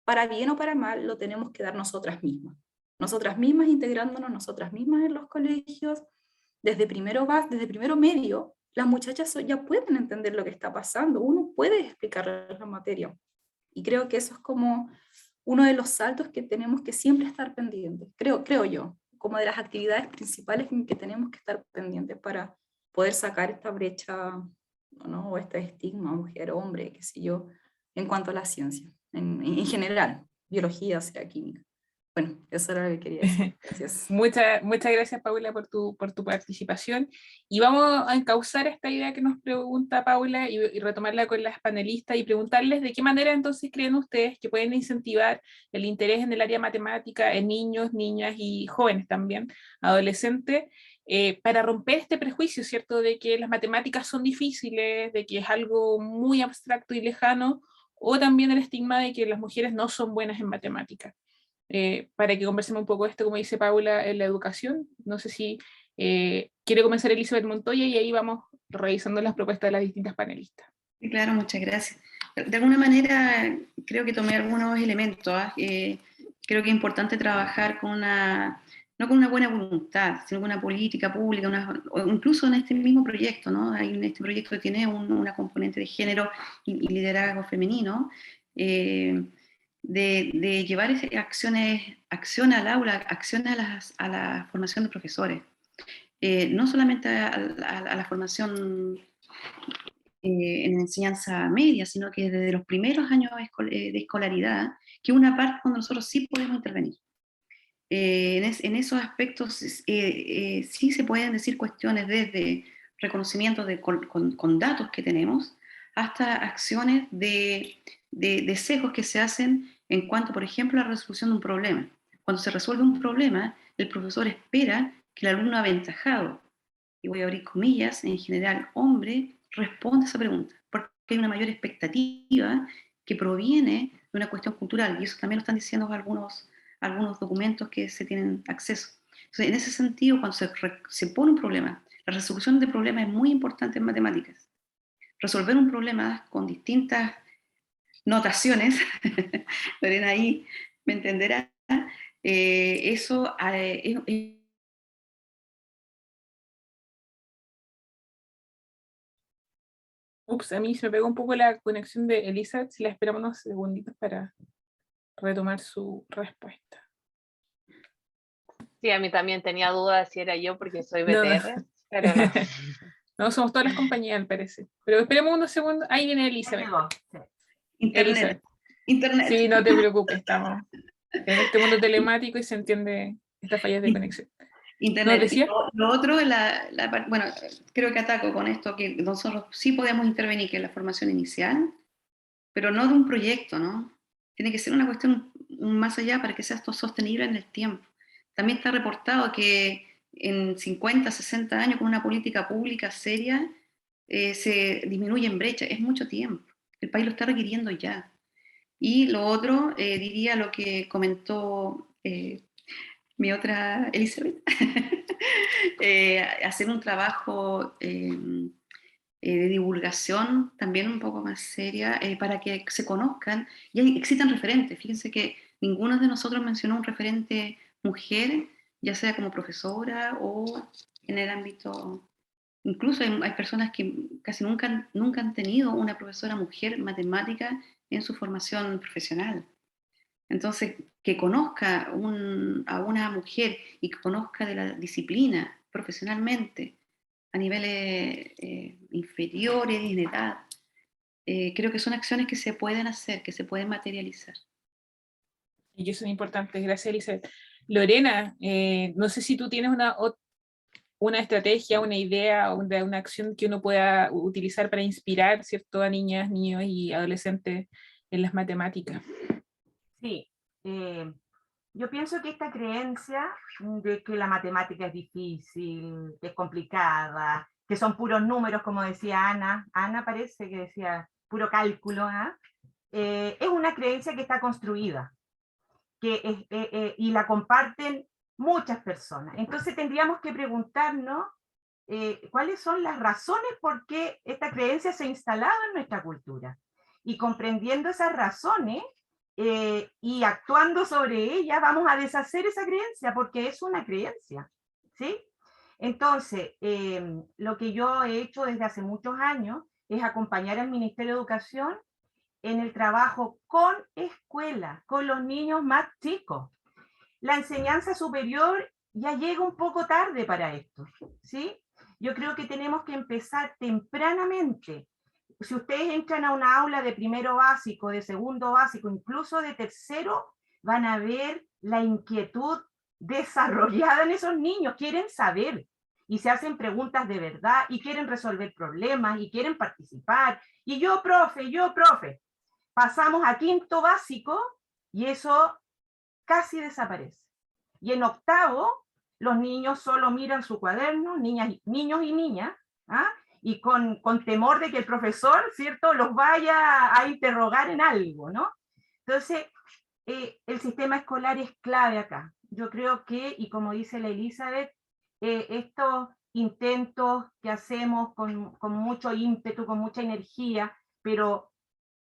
para bien o para mal, lo tenemos que dar nosotras mismas integrándonos, nosotras mismas en los colegios, desde primero medio, las muchachas ya pueden entender lo que está pasando, uno puede explicarles la materia, y creo que eso es como uno de los saltos que tenemos que siempre estar pendientes, creo yo, como de las actividades principales en que tenemos que estar pendientes para poder sacar esta brecha, ¿no?, o este estigma, mujer, hombre, qué sé yo, en cuanto a la ciencia, en general, biología, sea química. Bueno, eso era lo que quería decir. Gracias. Muchas gracias, Paula, por tu participación. Y vamos a encauzar esta idea que nos pregunta Paula y retomarla con las panelistas y preguntarles de qué manera entonces creen ustedes que pueden incentivar el interés en el área matemática en niños, niñas y jóvenes también, adolescentes, para romper este prejuicio, ¿cierto?, de que las matemáticas son difíciles, de que es algo muy abstracto y lejano, o también el estigma de que las mujeres no son buenas en matemáticas. Para que conversemos un poco esto, como dice Paula, en la educación. No sé si quiere comenzar Elizabeth Montoya y ahí vamos revisando las propuestas de las distintas panelistas. Sí, claro, muchas gracias. De alguna manera creo que tomé algunos elementos. Creo que es importante trabajar con no con una buena voluntad, sino con una política pública, o incluso en este mismo proyecto, ¿no? En este proyecto que tiene una componente de género y liderazgo femenino, de llevar acción al aula, acción a la formación de profesores. No solamente a la formación en enseñanza media, sino que desde los primeros años de escolaridad, que una parte cuando nosotros sí podemos intervenir. En esos aspectos sí se pueden decir cuestiones desde reconocimiento con datos que tenemos, hasta acciones de sesgos que se hacen en cuanto, por ejemplo, a la resolución de un problema. Cuando se resuelve un problema, el profesor espera que el alumno aventajado, y voy a abrir comillas, en general hombre, responda a esa pregunta, porque hay una mayor expectativa que proviene de una cuestión cultural, y eso también lo están diciendo algunos documentos que se tienen acceso. Entonces, en ese sentido, cuando se pone un problema, la resolución de problemas es muy importante en matemáticas. Resolver un problema con distintas notaciones, Lorena ahí me entenderá, eso es Ups, a mí se me pegó un poco la conexión de Elizabeth, si la esperamos unos segunditos para retomar su respuesta. Sí, a mí también tenía dudas si era yo porque soy No, BTR, pero no. no, somos todas las compañías, al parecer. Pero esperemos unos segundos. Ahí viene Elizabeth. Internet. Sí, no te preocupes, estamos en este mundo telemático y se entiende estas fallas de conexión. Internet. Y lo otro, bueno, creo que ataco con esto, que nosotros sí podemos intervenir, que es la formación inicial, pero no de un proyecto, ¿no? Tiene que ser una cuestión más allá para que sea esto sostenible en el tiempo. También está reportado que en 50, 60 años, con una política pública seria, se disminuye en brecha. Es mucho tiempo. El país lo está requiriendo ya. Y lo otro, diría lo que comentó mi otra Elizabeth, hacer un trabajo de divulgación también un poco más seria para que se conozcan y existan referentes. Fíjense que ninguno de nosotros mencionó un referente mujer, ya sea como profesora o en el ámbito, incluso hay personas que casi nunca han tenido una profesora mujer matemática en su formación profesional. Entonces, que conozca a una mujer y que conozca de la disciplina profesionalmente a niveles inferiores en edad, creo que son acciones que se pueden hacer, que se pueden materializar. Y que son importantes, gracias Elizabeth. Lorena, no sé si tú tienes una estrategia, una idea, una acción que uno pueda utilizar para inspirar, ¿cierto?, a niñas, niños y adolescentes en las matemáticas. Sí, yo pienso que esta creencia de que la matemática es difícil, que es complicada, que son puros números, como decía Ana parece que decía puro cálculo, es una creencia que está construida y la comparten muchas personas. Entonces tendríamos que preguntarnos cuáles son las razones por qué esta creencia se ha instalado en nuestra cultura. Y comprendiendo esas razones, y actuando sobre ella, vamos a deshacer esa creencia, porque es una creencia, ¿sí? Entonces, lo que yo he hecho desde hace muchos años es acompañar al Ministerio de Educación en el trabajo con escuelas, con los niños más chicos. La enseñanza superior ya llega un poco tarde para esto, ¿sí? Yo creo que tenemos que empezar tempranamente. Si ustedes entran a una aula de primero básico, de segundo básico, incluso de tercero, van a ver la inquietud desarrollada en esos niños, quieren saber y se hacen preguntas de verdad y quieren resolver problemas y quieren participar. Y yo, profe. Pasamos a quinto básico y eso casi desaparece. Y en octavo, los niños solo miran su cuaderno, niños y niñas, ¿ah? Y con temor de que el profesor, ¿cierto?, los vaya a interrogar en algo, ¿no? Entonces, el sistema escolar es clave acá. Yo creo que, y como dice la Elizabeth, estos intentos que hacemos con mucho ímpetu, con mucha energía, pero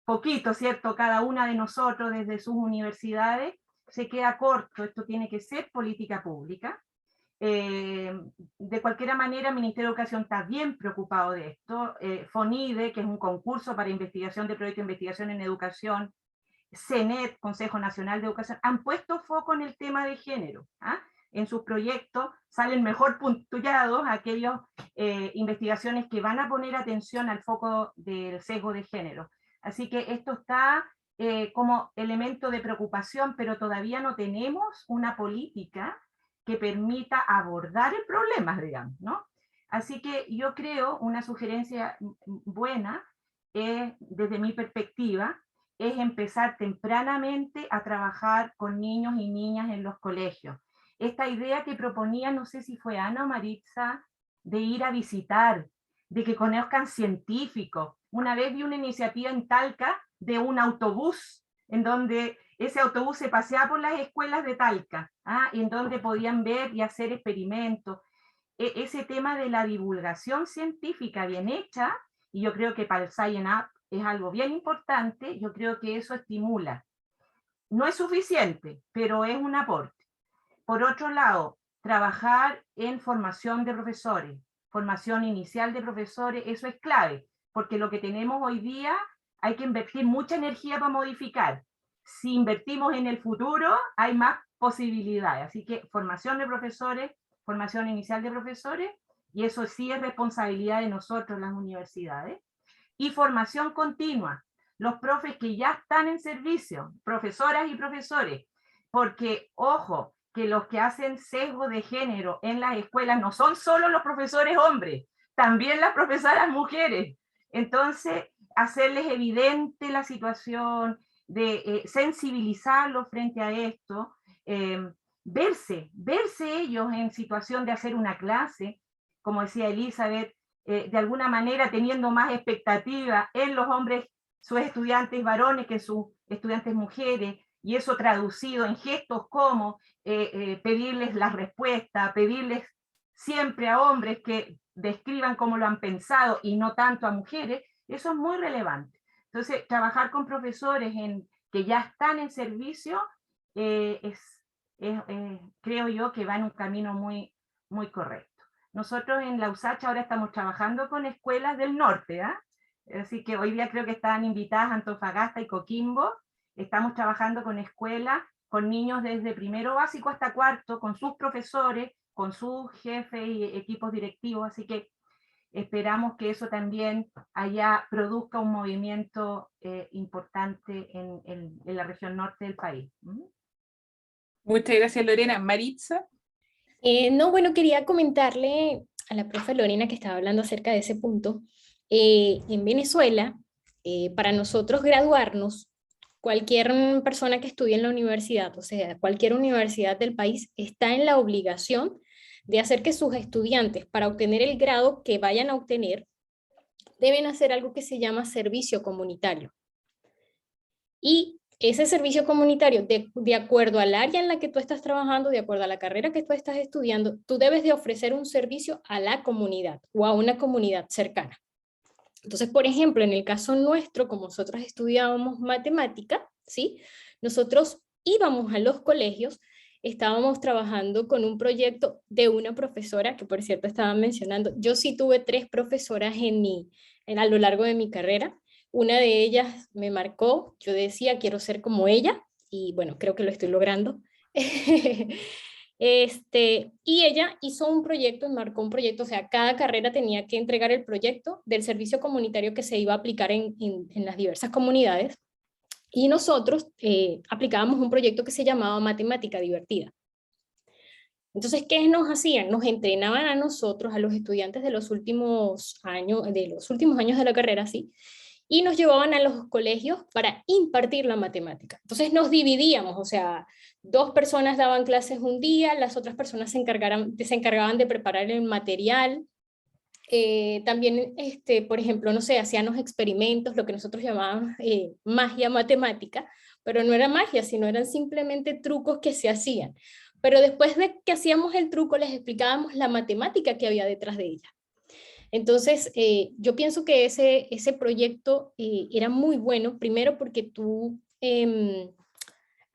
poquito, ¿cierto?, cada una de nosotros desde sus universidades, se queda corto. Esto tiene que ser política pública. De cualquier manera, el Ministerio de Educación está bien preocupado de esto. FONIDE, que es un concurso para investigación de proyectos de investigación en educación, CENET, Consejo Nacional de Educación, han puesto foco en el tema de género. ¿Ah? En sus proyectos salen mejor puntuados aquellas investigaciones que van a poner atención al foco del sesgo de género. Así que esto está como elemento de preocupación, pero todavía no tenemos una política que permita abordar el problema, digamos, ¿no? Así que yo creo, una sugerencia buena, desde mi perspectiva, es empezar tempranamente a trabajar con niños y niñas en los colegios. Esta idea que proponía, no sé si fue Ana o Maritza, de ir a visitar, de que conozcan científicos. Una vez vi una iniciativa en Talca de un autobús, en donde ese autobús se paseaba por las escuelas de Talca, en donde podían ver y hacer experimentos. Ese tema de la divulgación científica bien hecha, y yo creo que para el Science Up es algo bien importante, yo creo que eso estimula. No es suficiente, pero es un aporte. Por otro lado, trabajar en formación de profesores, formación inicial de profesores, eso es clave, porque lo que tenemos hoy día hay que invertir mucha energía para modificar. Si invertimos en el futuro, hay más posibilidades. Así que formación de profesores, formación inicial de profesores, y eso sí es responsabilidad de nosotros, las universidades. Y formación continua, los profes que ya están en servicio, profesoras y profesores, porque, ojo, que los que hacen sesgo de género en las escuelas no son solo los profesores hombres, también las profesoras mujeres. Entonces, hacerles evidente la situación, de sensibilizarlos frente a esto, verse ellos en situación de hacer una clase, como decía Elizabeth, de alguna manera teniendo más expectativa en los hombres, sus estudiantes varones que sus estudiantes mujeres, y eso traducido en gestos como pedirles la respuesta, pedirles siempre a hombres que describan cómo lo han pensado y no tanto a mujeres, eso es muy relevante. Entonces, trabajar con profesores que ya están en servicio creo yo que va en un camino muy, muy correcto. Nosotros en la USACH ahora estamos trabajando con escuelas del norte, así que hoy día creo que están invitadas Antofagasta y Coquimbo. Estamos trabajando con escuelas, con niños desde primero básico hasta cuarto, con sus profesores, con sus jefes y equipos directivos, así que esperamos que eso también allá produzca un movimiento importante en la región norte del país. Muchas gracias, Lorena. Maritza. No, bueno, quería comentarle a la profe Lorena que estaba hablando acerca de ese punto. En Venezuela, para nosotros graduarnos, cualquier persona que estudie en la universidad, o sea, cualquier universidad del país, está en la obligación de hacer que sus estudiantes, para obtener el grado que vayan a obtener, deben hacer algo que se llama servicio comunitario. Y ese servicio comunitario, de acuerdo al área en la que tú estás trabajando, de acuerdo a la carrera que tú estás estudiando, tú debes de ofrecer un servicio a la comunidad o a una comunidad cercana. Entonces, por ejemplo, en el caso nuestro, como nosotros estudiábamos matemática, ¿sí? Nosotros íbamos a los colegios, estábamos trabajando con un proyecto de una profesora, que por cierto estaban mencionando, yo sí tuve 3 profesoras a lo largo de mi carrera. Una de ellas me marcó, yo decía, quiero ser como ella, y bueno, creo que lo estoy logrando. Y ella hizo un proyecto, marcó un proyecto, o sea, cada carrera tenía que entregar el proyecto del servicio comunitario que se iba a aplicar en las diversas comunidades. Y nosotros aplicábamos un proyecto que se llamaba Matemática Divertida. Entonces, ¿qué nos hacían? Nos entrenaban a nosotros, a los estudiantes de los últimos años de la carrera, ¿sí? Y nos llevaban a los colegios para impartir la matemática. Entonces nos dividíamos, o sea, 2 personas daban clases un día, las otras personas se encargaban de preparar el material. También, por ejemplo, no sé, hacían los experimentos, lo que nosotros llamábamos magia matemática, pero no era magia, sino eran simplemente trucos que se hacían. Pero después de que hacíamos el truco, les explicábamos la matemática que había detrás de ella. Entonces, yo pienso que ese proyecto era muy bueno, primero porque tú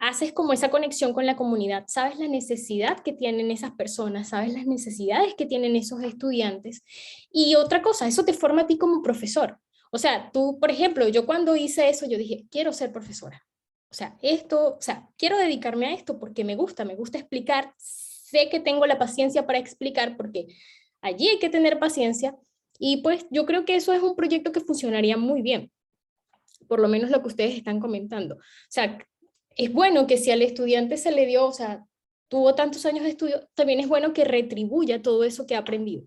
haces como esa conexión con la comunidad, sabes la necesidad que tienen esas personas, sabes las necesidades que tienen esos estudiantes, y otra cosa, eso te forma a ti como profesor. O sea, tú, por ejemplo, yo cuando hice eso, yo dije, quiero ser profesora. O sea, quiero dedicarme a esto porque me gusta explicar, sé que tengo la paciencia para explicar porque allí hay que tener paciencia, y pues yo creo que eso es un proyecto que funcionaría muy bien, por lo menos lo que ustedes están comentando. O sea, es bueno que si al estudiante se le dio, o sea, tuvo tantos años de estudio, también es bueno que retribuya todo eso que ha aprendido.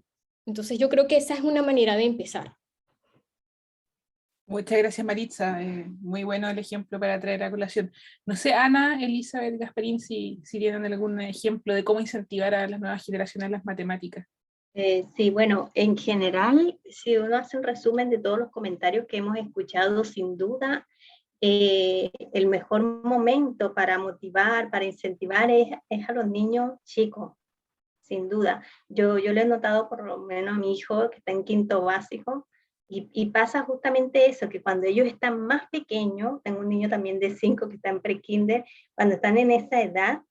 Entonces yo creo que esa es una manera de empezar. Muchas gracias, Maritza. Muy bueno el ejemplo para traer a colación. No sé, Ana, Elizabeth, Gasparín, si tienen algún ejemplo de cómo incentivar a las nuevas generaciones las matemáticas. Sí, bueno, en general, si uno hace un resumen de todos los comentarios que hemos escuchado, sin duda, el mejor momento para motivar, para incentivar es a los niños chicos, sin duda. Yo lo he notado por lo menos a mi hijo que está en 5º básico, y pasa justamente eso, que cuando ellos están más pequeños, tengo un niño también de 5 que está en pre-kinder, cuando están en esa edad,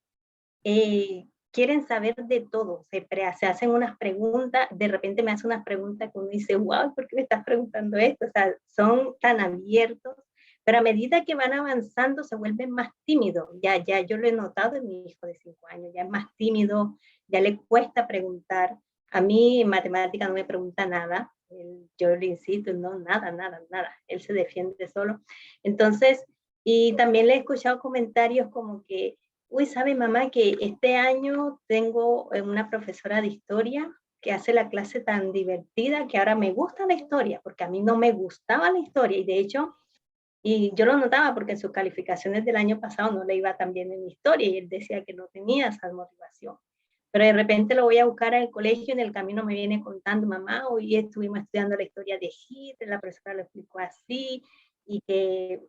quieren saber de todo, se hacen unas preguntas, de repente me hacen unas preguntas que uno dice, wow, ¿por qué me estás preguntando esto? O sea, son tan abiertos, pero a medida que van avanzando se vuelven más tímidos. Ya yo lo he notado en mi hijo de 5 años, ya es más tímido, ya le cuesta preguntar. A mí en matemática no me pregunta nada, yo le insisto, no, nada, él se defiende solo. Entonces, y también le he escuchado comentarios como que, uy, ¿sabe mamá que este año tengo una profesora de historia que hace la clase tan divertida que ahora me gusta la historia, porque a mí no me gustaba la historia, y de hecho, y yo lo notaba porque en sus calificaciones del año pasado no le iba tan bien en historia, y él decía que no tenía esa motivación. Pero de repente lo voy a buscar al colegio y en el camino me viene contando, mamá, hoy estuvimos estudiando la historia de Hitler, la profesora lo explicó así, y que,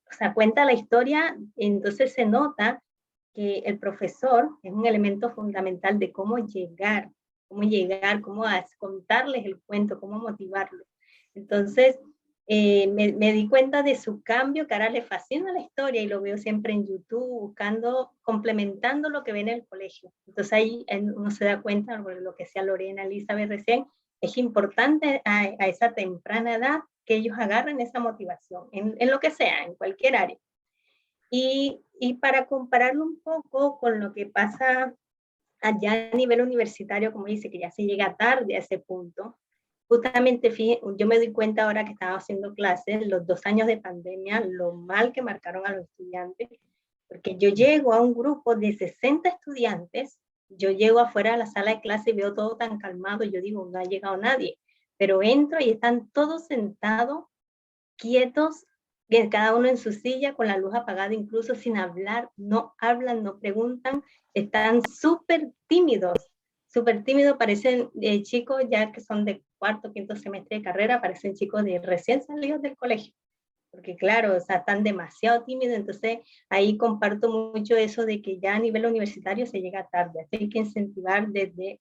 o sea, cuenta la historia, entonces se nota que el profesor es un elemento fundamental de cómo llegar, cómo contarles el cuento, cómo motivarlos. Entonces, me di cuenta de su cambio, que ahora le fascina la historia y lo veo siempre en YouTube, buscando, complementando lo que ve en el colegio. Entonces ahí uno se da cuenta, lo que sea Lorena, Elizabeth recién, es importante a esa temprana edad que ellos agarren esa motivación, en lo que sea, en cualquier área. Y para compararlo un poco con lo que pasa allá a nivel universitario, como dice, que ya se llega tarde a ese punto, justamente yo me doy cuenta ahora que estaba haciendo clases, los 2 años de pandemia, lo mal que marcaron a los estudiantes, porque yo llego a un grupo de 60 estudiantes, yo llego afuera de la sala de clase y veo todo tan calmado, yo digo, no ha llegado nadie, pero entro y están todos sentados, quietos, cada uno en su silla, con la luz apagada, incluso sin hablar, no hablan, no preguntan, están súper tímidos, parecen chicos ya que son de 4º, 5º semestre de carrera, parecen chicos de recién salidos del colegio, porque claro, o sea, están demasiado tímidos. Entonces ahí comparto mucho eso de que ya a nivel universitario se llega tarde, así hay que incentivar desde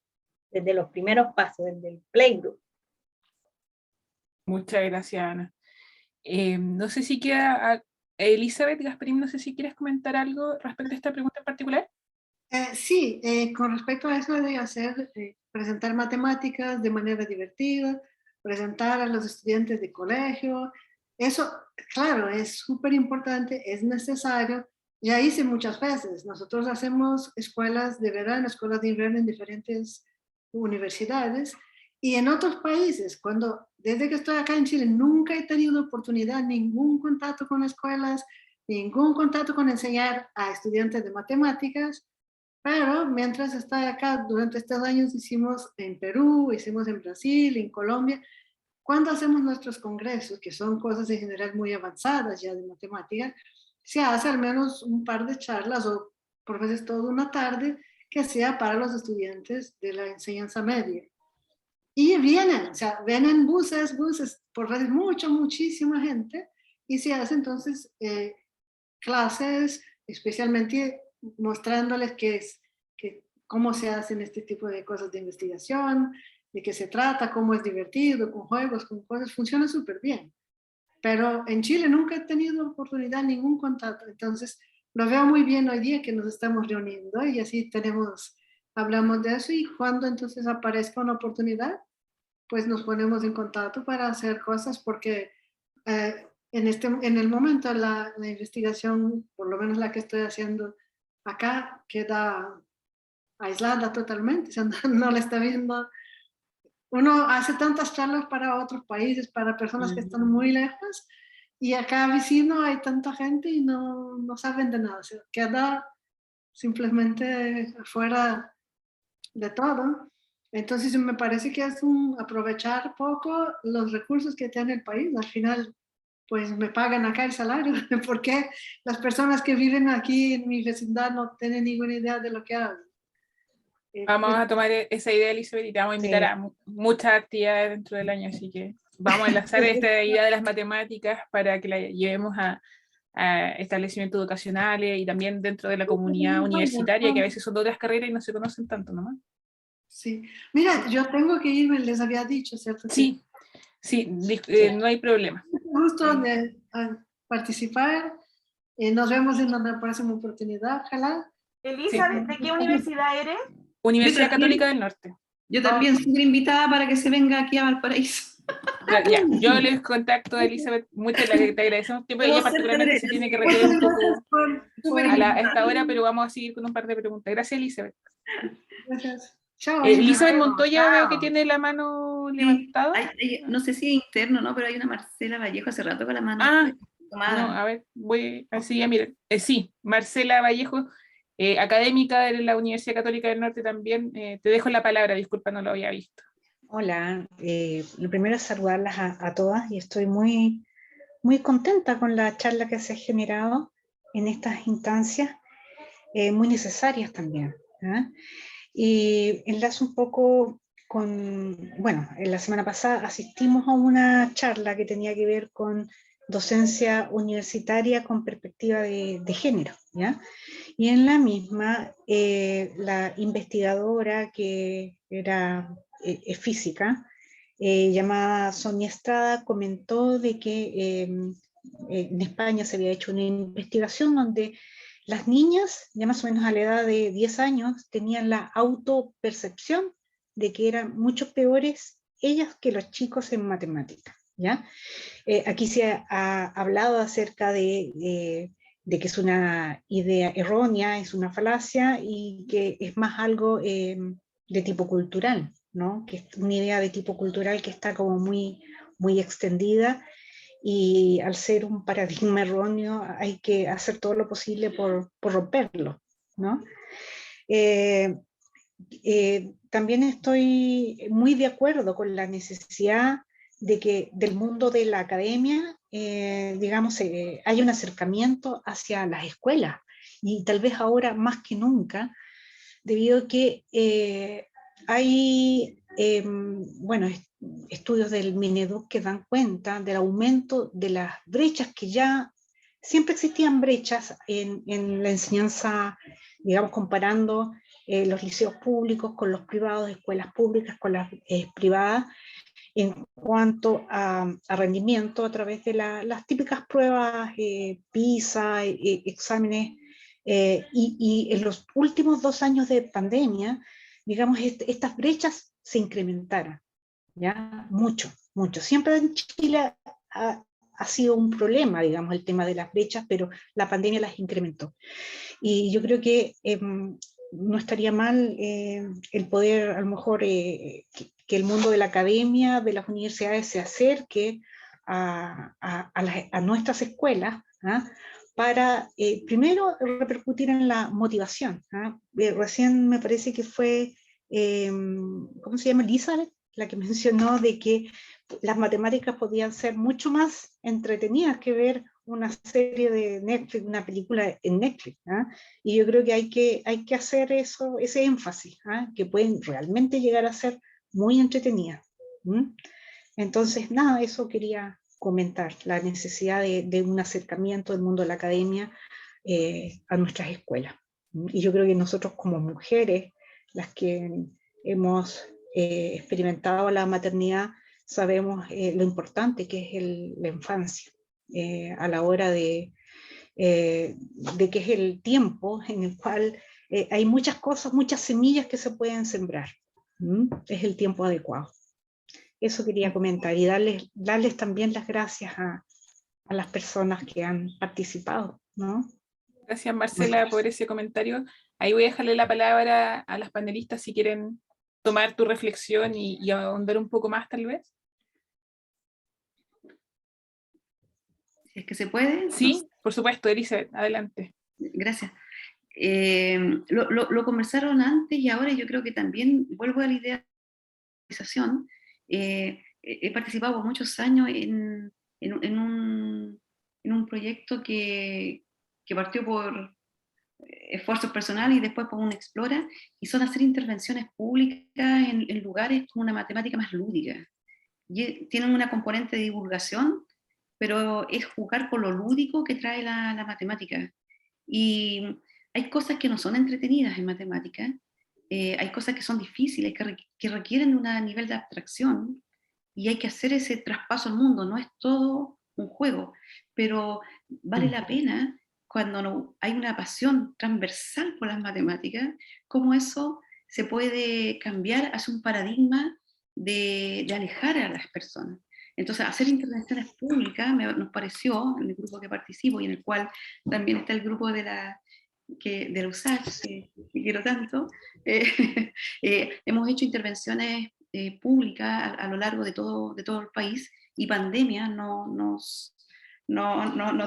los primeros pasos, desde el playgroup. Muchas gracias, Ana. No sé si queda Elizabeth, Gasparín, no sé si quieres comentar algo respecto a esta pregunta en particular. Sí, con respecto a eso de presentar matemáticas de manera divertida, presentar a los estudiantes de colegio, eso, claro, es súper importante, es necesario. Ya hice muchas veces. Nosotros hacemos escuelas de verano, escuelas de invierno en diferentes universidades, y en otros países, desde que estoy acá en Chile, nunca he tenido oportunidad, ningún contacto con escuelas ningún contacto con enseñar a estudiantes de matemáticas, pero mientras estaba acá, durante estos años hicimos en Perú, hicimos en Brasil, en Colombia. Cuando hacemos nuestros congresos, que son cosas en general muy avanzadas ya de matemáticas, se hace al menos un par de charlas o por veces toda una tarde que sea para los estudiantes de la enseñanza media. Y vienen, o sea, vienen buses, por veces muchísima gente, y se hace entonces clases, especialmente mostrándoles cómo se hacen este tipo de cosas de investigación, de qué se trata, cómo es divertido, con juegos, con cosas, funciona súper bien. Pero en Chile nunca he tenido oportunidad, ningún contacto, entonces lo veo muy bien hoy día que nos estamos reuniendo y así hablamos de eso, y cuando entonces aparezca una oportunidad, pues nos ponemos en contacto para hacer cosas, porque en el momento la investigación, por lo menos la que estoy haciendo acá, queda aislada totalmente, o sea, no la está viendo. Uno hace tantas charlas para otros países, para personas que están muy lejos, y acá vecino hay tanta gente y no saben de nada, o sea, queda simplemente afuera de todo. Entonces me parece que es aprovechar poco los recursos que tiene el país. Al final, pues me pagan acá el salario, porque las personas que viven aquí en mi vecindad no tienen ninguna idea de lo que hacen. Vamos a tomar esa idea, Elizabeth, y te vamos a invitar a muchas actividades dentro del año, así que vamos a enlazar esta idea de las matemáticas para que la llevemos a establecimientos educacionales y también dentro de la comunidad universitaria, que a veces son de otras carreras y no se conocen tanto nomás. Sí, mira, yo tengo que irme, les había dicho, ¿cierto? Sí, no hay problema. Un gusto de participar. Nos vemos en una próxima oportunidad, ojalá. Elizabeth, ¿de qué universidad eres? Universidad Católica del Norte. Yo también soy invitada para que se venga aquí a Valparaíso. Ya, yo les contacto a Elizabeth, mucho te agradecemos tiempo, ella particularmente se tiene que retirar un poco a esta hora, pero vamos a seguir con un par de preguntas. Gracias, Elizabeth. Gracias. Chao. Elizabeth Montoya, veo que tiene la mano levantada. No sé si es interno, ¿no? Pero hay una Marcela Vallejo hace rato con la mano tomada. No, a ver, voy así, ya miren. Sí, Marcela Vallejo, académica de la Universidad Católica del Norte también. Te dejo la palabra, disculpa, no lo había visto. Hola, lo primero es saludarlas a todas y estoy muy contenta con la charla que se ha generado en estas instancias, muy necesarias también. Y enlazo un poco bueno, en la semana pasada asistimos a una charla que tenía que ver con docencia universitaria con perspectiva de género, ¿ya? Y en la misma, la investigadora que era física, llamada Sonia Estrada, comentó de que en España se había hecho una investigación donde las niñas, ya más o menos a la edad de 10 años, tenían la autopercepción de que eran mucho peores ellas que los chicos en matemáticas, ¿ya? Aquí se ha hablado acerca de que es una idea errónea, es una falacia y que es más algo de tipo cultural, ¿no? Que es una idea de tipo cultural que está como muy extendida, y al ser un paradigma erróneo hay que hacer todo lo posible por romperlo, ¿no? También estoy muy de acuerdo con la necesidad de que del mundo de la academia, digamos, hay un acercamiento hacia las escuelas, y tal vez ahora más que nunca, debido a que hay, bueno, estudios del Mineduc que dan cuenta del aumento de las brechas, que ya siempre existían brechas en la enseñanza, digamos, comparando los liceos públicos con los privados, escuelas públicas con las privadas, en cuanto a rendimiento a través de las típicas pruebas PISA, exámenes, y en los últimos 2 años de pandemia, digamos, estas brechas se incrementaron, ¿ya? Mucho. Siempre en Chile ha sido un problema, digamos, el tema de las brechas, pero la pandemia las incrementó. Y yo creo que no estaría mal el poder, a lo mejor, que el mundo de la academia, de las universidades, se acerque a nuestras escuelas, para, primero, repercutir en la motivación. Recién me parece que fue, ¿cómo se llama? Elizabeth, la que mencionó de que las matemáticas podían ser mucho más entretenidas que ver una serie de Netflix, una película en Netflix. Y yo creo que hay que hacer eso, ese énfasis, que pueden realmente llegar a ser muy entretenidas. Entonces, nada, eso quería comentar, la necesidad de un acercamiento del mundo de la academia a nuestras escuelas. Y yo creo que nosotros como mujeres, las que hemos experimentado la maternidad, sabemos lo importante que es la infancia a la hora de que es el tiempo en el cual hay muchas cosas, muchas semillas que se pueden sembrar. Es el tiempo adecuado. Eso quería comentar y darles también las gracias a las personas que han participado, ¿no? Gracias, Marcela, por ese comentario. Ahí voy a dejarle la palabra a las panelistas si quieren tomar tu reflexión y ahondar un poco más, tal vez. Si es que se puede. Sí, por supuesto, Elizabeth, adelante. Gracias. Lo conversaron antes y ahora yo creo que también vuelvo a la idea de la organización. He participado por muchos años en un proyecto que partió por esfuerzos personales y después por un Explora, y son hacer intervenciones públicas en lugares con una matemática más lúdica. Y tienen una componente de divulgación, pero es jugar con lo lúdico que trae la matemática. Y hay cosas que no son entretenidas en matemática, hay cosas que son difíciles, que requieren un nivel de abstracción, y hay que hacer ese traspaso al mundo, no es todo un juego, pero vale la pena cuando hay una pasión transversal por las matemáticas, cómo eso se puede cambiar hacia un paradigma de alejar a las personas. Entonces, hacer intervenciones públicas nos pareció, en el grupo que participo y en el cual también está el grupo de la USACH, que quiero tanto, hemos hecho intervenciones públicas a lo largo de todo el país, y pandemia nos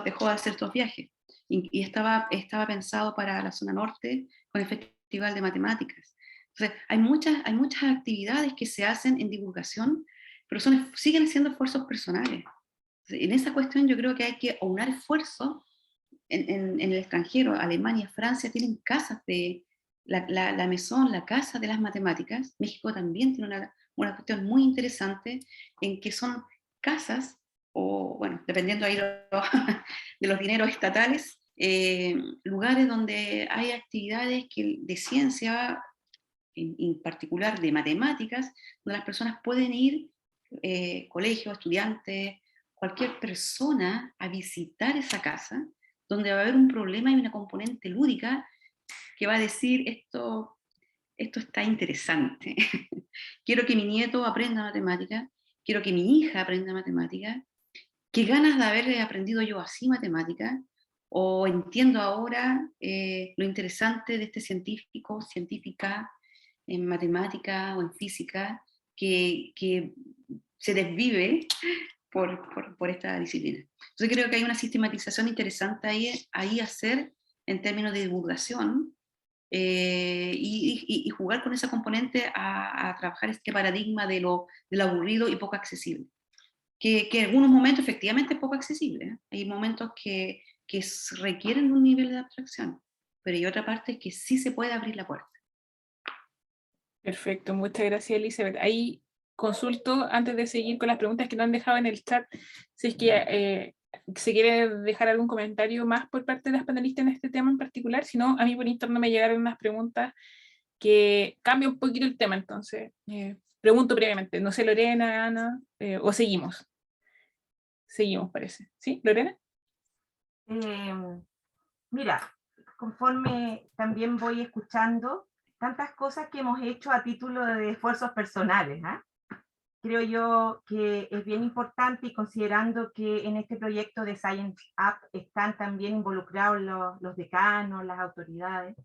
dejó de hacer estos viajes. Y estaba pensado para la zona norte con el Festival de Matemáticas. Entonces, hay muchas actividades que se hacen en divulgación, pero siguen siendo esfuerzos personales. En esa cuestión yo creo que hay que aunar esfuerzos. En el extranjero, Alemania, Francia, tienen casas de la Maison, la casa de las matemáticas. México también tiene una cuestión muy interesante en que son casas, o bueno, dependiendo ahí de los dineros estatales, lugares donde hay actividades de ciencia, en particular de matemáticas, donde las personas pueden ir, colegios, estudiantes, cualquier persona, a visitar esa casa, donde va a haber un problema y una componente lúdica que va a decir, esto está interesante. Quiero que mi nieto aprenda matemática, quiero que mi hija aprenda matemática, qué ganas de haber aprendido yo así matemática, o entiendo ahora lo interesante de este científica en matemática o en física, que se desvive por esta disciplina. Entonces creo que hay una sistematización interesante ahí hacer en términos de divulgación, y jugar con esa componente a trabajar este paradigma de lo aburrido y poco accesible. Que en algunos momentos efectivamente es poco accesible. Hay momentos que requieren un nivel de abstracción, pero hay otra parte que sí se puede abrir la puerta. Perfecto, muchas gracias, Elizabeth. Ahí consulto, antes de seguir con las preguntas que nos han dejado en el chat, si es que se quiere dejar algún comentario más por parte de las panelistas en este tema en particular. Si no, a mí por interno me llegaron unas preguntas que cambian un poquito el tema, entonces pregunto previamente. No sé, Lorena, Ana, o seguimos. Seguimos, parece. ¿Sí, Lorena? Mira, conforme también voy escuchando tantas cosas que hemos hecho a título de esfuerzos personales, creo yo que es bien importante, y considerando que en este proyecto de Science Up están también involucrados los decanos, las autoridades,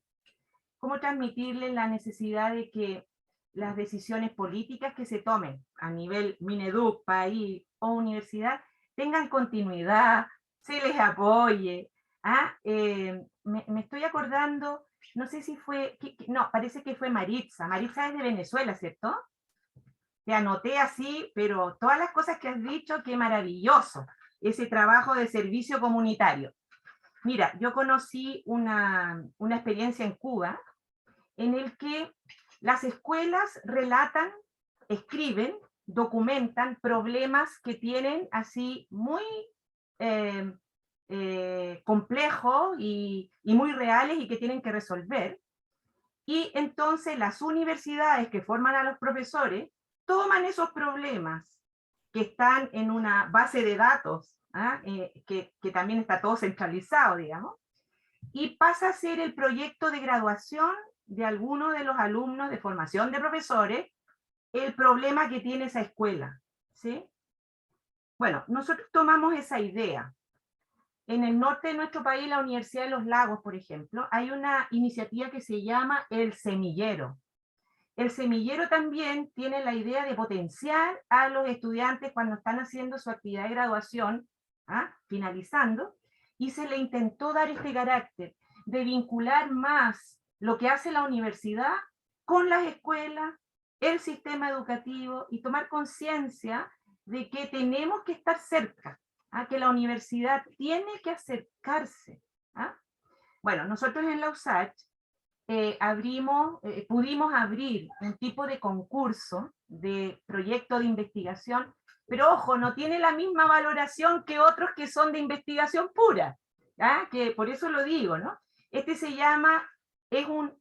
cómo transmitirles la necesidad de que las decisiones políticas que se tomen a nivel Mineduc, país o universidad tengan continuidad, se les apoye, Me estoy acordando, no sé si fue, no, parece que fue Maritza. Maritza es de Venezuela, ¿cierto? Te anoté así, pero todas las cosas que has dicho, qué maravilloso, ese trabajo de servicio comunitario. Mira, yo conocí una experiencia en Cuba en el que las escuelas relatan, escriben, documentan problemas que tienen así muy complejos y muy reales y que tienen que resolver. Y entonces las universidades que forman a los profesores toman esos problemas que están en una base de datos, que también está todo centralizado, digamos, y pasa a ser el proyecto de graduación de alguno de los alumnos de formación de profesores, el problema que tiene esa escuela, ¿sí? Bueno, nosotros tomamos esa idea. En el norte de nuestro país, la Universidad de los Lagos, por ejemplo, hay una iniciativa que se llama El Semillero. El semillero también tiene la idea de potenciar a los estudiantes cuando están haciendo su actividad de graduación, finalizando, y se le intentó dar este carácter de vincular más lo que hace la universidad con las escuelas, el sistema educativo, y tomar conciencia de que tenemos que estar cerca, que la universidad tiene que acercarse. Bueno, nosotros en la USACH pudimos abrir un tipo de concurso de proyecto de investigación, pero ojo, no tiene la misma valoración que otros que son de investigación pura, que por eso lo digo, ¿no? Este se llama, es un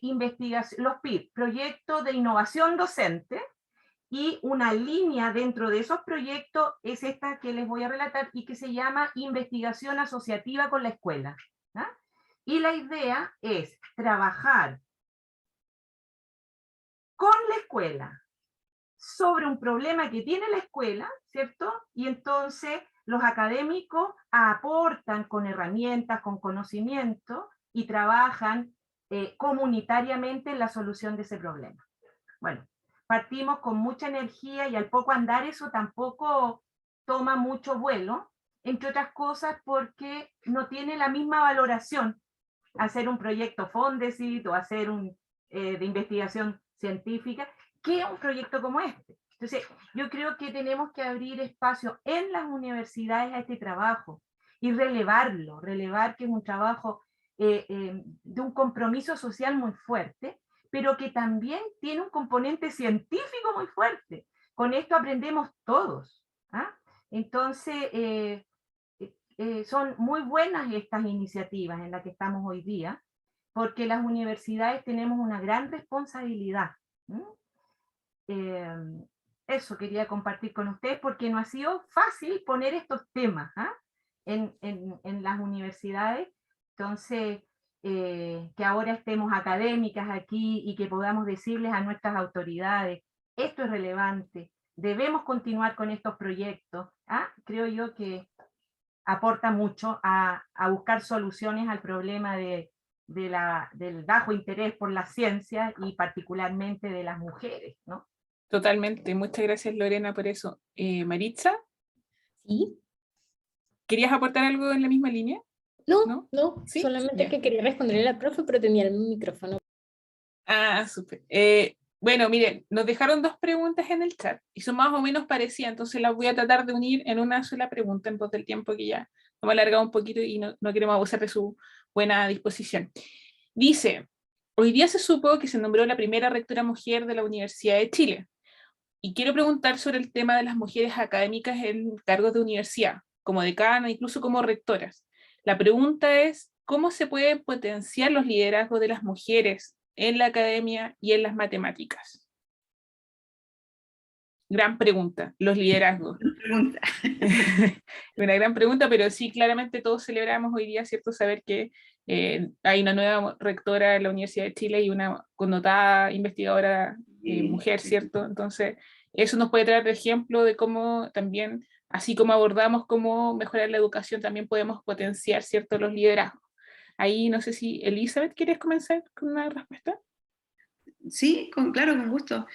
investigación, los PID, Proyecto de Innovación Docente, y una línea dentro de esos proyectos es esta que les voy a relatar y que se llama Investigación Asociativa con la Escuela. Y la idea es trabajar con la escuela sobre un problema que tiene la escuela, ¿cierto? Y entonces los académicos aportan con herramientas, con conocimiento, y trabajan comunitariamente en la solución de ese problema. Bueno, partimos con mucha energía y al poco andar eso tampoco toma mucho vuelo, entre otras cosas porque no tiene la misma valoración hacer un proyecto Fondesit o hacer de investigación científica, que un proyecto como este. Entonces, yo creo que tenemos que abrir espacio en las universidades a este trabajo y relevar que es un trabajo de un compromiso social muy fuerte, pero que también tiene un componente científico muy fuerte. Con esto aprendemos todos. Entonces, son muy buenas estas iniciativas en las que estamos hoy día, porque las universidades tenemos una gran responsabilidad. Eso quería compartir con ustedes, porque no ha sido fácil poner estos temas en las universidades. Entonces, que ahora estemos académicas aquí y que podamos decirles a nuestras autoridades, esto es relevante, debemos continuar con estos proyectos, creo yo que aporta mucho a buscar soluciones al problema del bajo interés por la ciencia y particularmente de las mujeres, ¿no? Totalmente, muchas gracias Lorena por eso. Maritza, ¿Sí? ¿querías aportar algo en la misma línea? No, ¿Sí? solamente que quería responderle al profe, pero tenía el micrófono. Súper. Bueno, miren, nos dejaron 2 preguntas en el chat y son más o menos parecidas, entonces las voy a tratar de unir en una sola pregunta en pos del tiempo que ya hemos alargado un poquito y no queremos abusar de su buena disposición. Dice, hoy día se supo que se nombró la primera rectora mujer de la Universidad de Chile y quiero preguntar sobre el tema de las mujeres académicas en cargos de universidad, como decana, incluso como rectoras. La pregunta es, ¿cómo se pueden potenciar los liderazgos de las mujeres en la academia y en las matemáticas? Gran pregunta, los liderazgos. Una gran pregunta, pero sí, claramente todos celebramos hoy día, ¿cierto? Saber que hay una nueva rectora de la Universidad de Chile y una connotada investigadora mujer, ¿cierto? Entonces, eso nos puede traer de ejemplo de cómo también, así como abordamos cómo mejorar la educación, también podemos potenciar, ¿cierto?, los liderazgos. Ahí no sé si, Elizabeth, ¿quieres comenzar con una respuesta? Sí, claro, con gusto.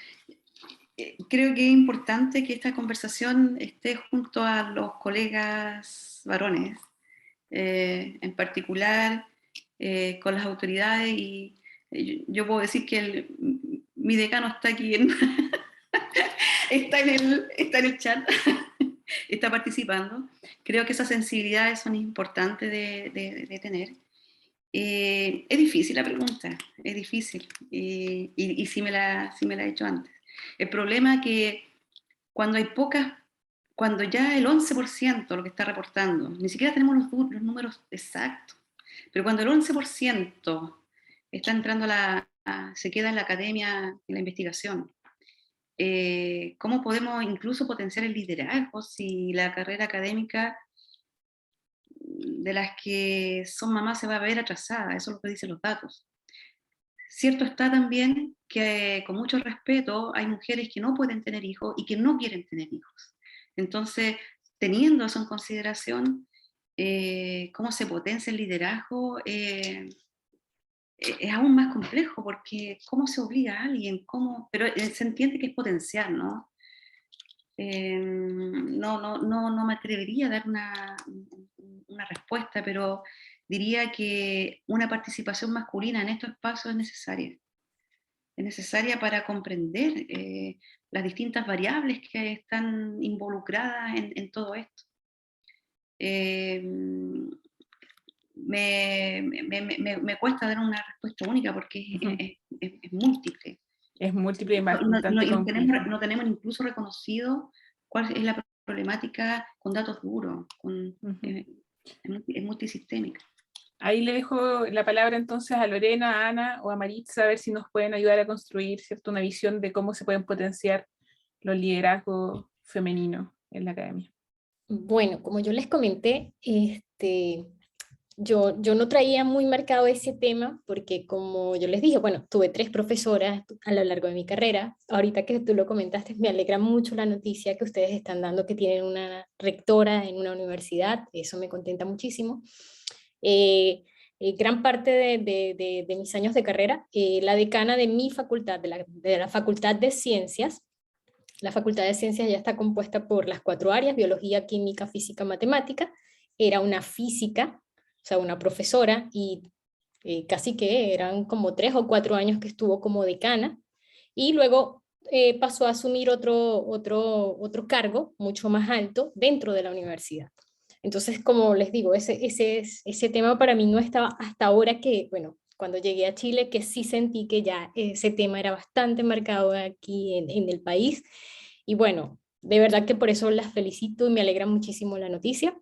Creo que es importante que esta conversación esté junto a los colegas varones, en particular con las autoridades, y yo puedo decir que mi decano está aquí, está en el chat, está participando. Creo que esas sensibilidades son importantes de tener. Es difícil la pregunta, es difícil, y sí me la he hecho antes. El problema es que cuando ya el 11% lo que está reportando, ni siquiera tenemos los números exactos, pero cuando el 11% está entrando se queda en la academia, en la investigación, ¿cómo podemos incluso potenciar el liderazgo si la carrera académica de las que son mamás se va a ver atrasada? Eso es lo que dicen los datos. Cierto está también que, con mucho respeto, hay mujeres que no pueden tener hijos y que no quieren tener hijos. Entonces, teniendo eso en consideración, cómo se potencia el liderazgo es aún más complejo, porque cómo se obliga a alguien, pero se entiende que es potenciar, ¿no? No me atrevería a dar una respuesta, pero diría que una participación masculina en estos espacios es necesaria. Es necesaria para comprender las distintas variables que están involucradas en todo esto. Me cuesta dar una respuesta única porque es múltiple. Es múltiple y bastante no tenemos incluso reconocido cuál es la problemática con datos duros, es multisistémica. Ahí le dejo la palabra entonces a Lorena, a Ana o a Maritza, a ver si nos pueden ayudar a construir, ¿cierto?, una visión de cómo se pueden potenciar los liderazgos femeninos en la academia. Bueno, como yo les comenté, yo no traía muy marcado ese tema porque, como yo les dije, bueno, tuve 3 profesoras a lo largo de mi carrera. Ahorita que tú lo comentaste, me alegra mucho la noticia que ustedes están dando, que tienen una rectora en una universidad. Eso me contenta muchísimo. Gran parte de mis años de carrera, la decana de mi facultad, de la Facultad de Ciencias, la Facultad de Ciencias ya está compuesta por las 4 áreas: biología, química, física, matemática. Era una física, o sea, una profesora, y casi que eran como 3 o 4 años que estuvo como decana, y luego pasó a asumir otro cargo mucho más alto dentro de la universidad. Entonces, como les digo, ese tema para mí no estaba hasta ahora, que, bueno, cuando llegué a Chile, que sí sentí que ya ese tema era bastante marcado aquí en el país. Y bueno, de verdad que por eso las felicito y me alegra muchísimo la noticia.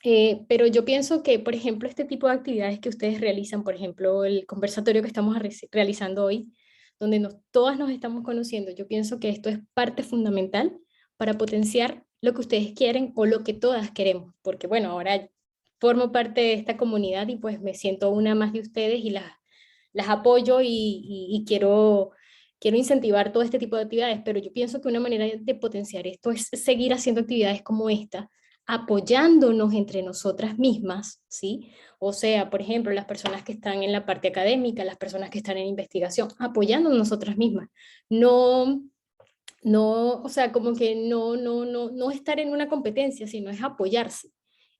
Pero yo pienso que, por ejemplo, este tipo de actividades que ustedes realizan, por ejemplo, el conversatorio que estamos realizando hoy, donde todas nos estamos conociendo, yo pienso que esto es parte fundamental para potenciar lo que ustedes quieren o lo que todas queremos, porque bueno, ahora formo parte de esta comunidad y pues me siento una más de ustedes y las apoyo y quiero incentivar todo este tipo de actividades, pero yo pienso que una manera de potenciar esto es seguir haciendo actividades como esta, apoyándonos entre nosotras mismas, ¿sí? O sea, por ejemplo, las personas que están en la parte académica, las personas que están en investigación, apoyándonos nosotras mismas. No, o sea, como que no estar en una competencia, sino es apoyarse,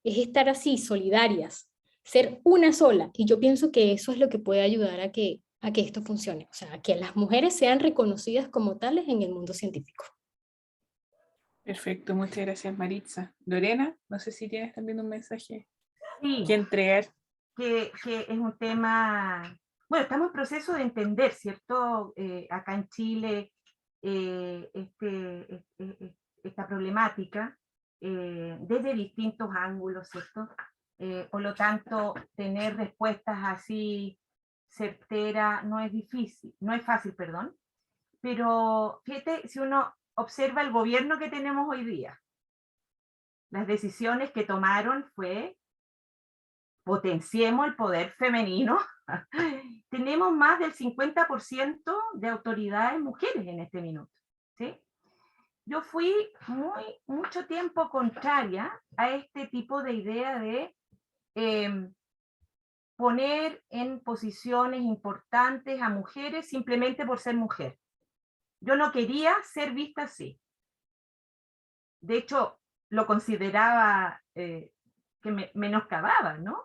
es estar así, solidarias, ser una sola. Y yo pienso que eso es lo que puede ayudar a que esto funcione, o sea, a que las mujeres sean reconocidas como tales en el mundo científico. Perfecto, muchas gracias, Maritza. Lorena, no sé si tienes también un mensaje Sí, que entregar. que es un tema, bueno, estamos en proceso de entender, ¿cierto? Acá en Chile, esta problemática desde distintos ángulos, ¿cierto? Por lo tanto, tener respuestas así certeras no es difícil, no es fácil, perdón, pero fíjate, si uno observa el gobierno que tenemos hoy día, las decisiones que tomaron fue: potenciemos el poder femenino. Tenemos más del 50% de autoridades mujeres en este minuto, ¿sí? Yo fui mucho tiempo contraria a este tipo de idea de poner en posiciones importantes a mujeres simplemente por ser mujer. Yo no quería ser vista así. De hecho, lo consideraba que menoscababa, ¿no?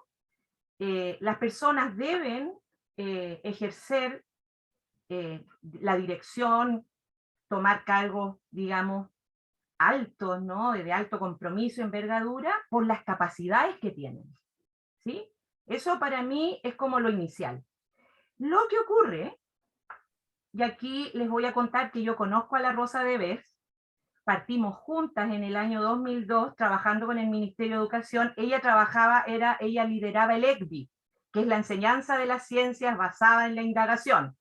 Las personas deben ejercer la dirección, tomar cargos, digamos, altos, ¿no? De alto compromiso, envergadura, por las capacidades que tienen, ¿sí? Eso para mí es como lo inicial. Lo que ocurre, y aquí les voy a contar que yo conozco a la Rosa Devers, partimos juntas en el año 2002 trabajando con el Ministerio de Educación. Ella lideraba el ECBI, que es la enseñanza de las ciencias basada en la indagación,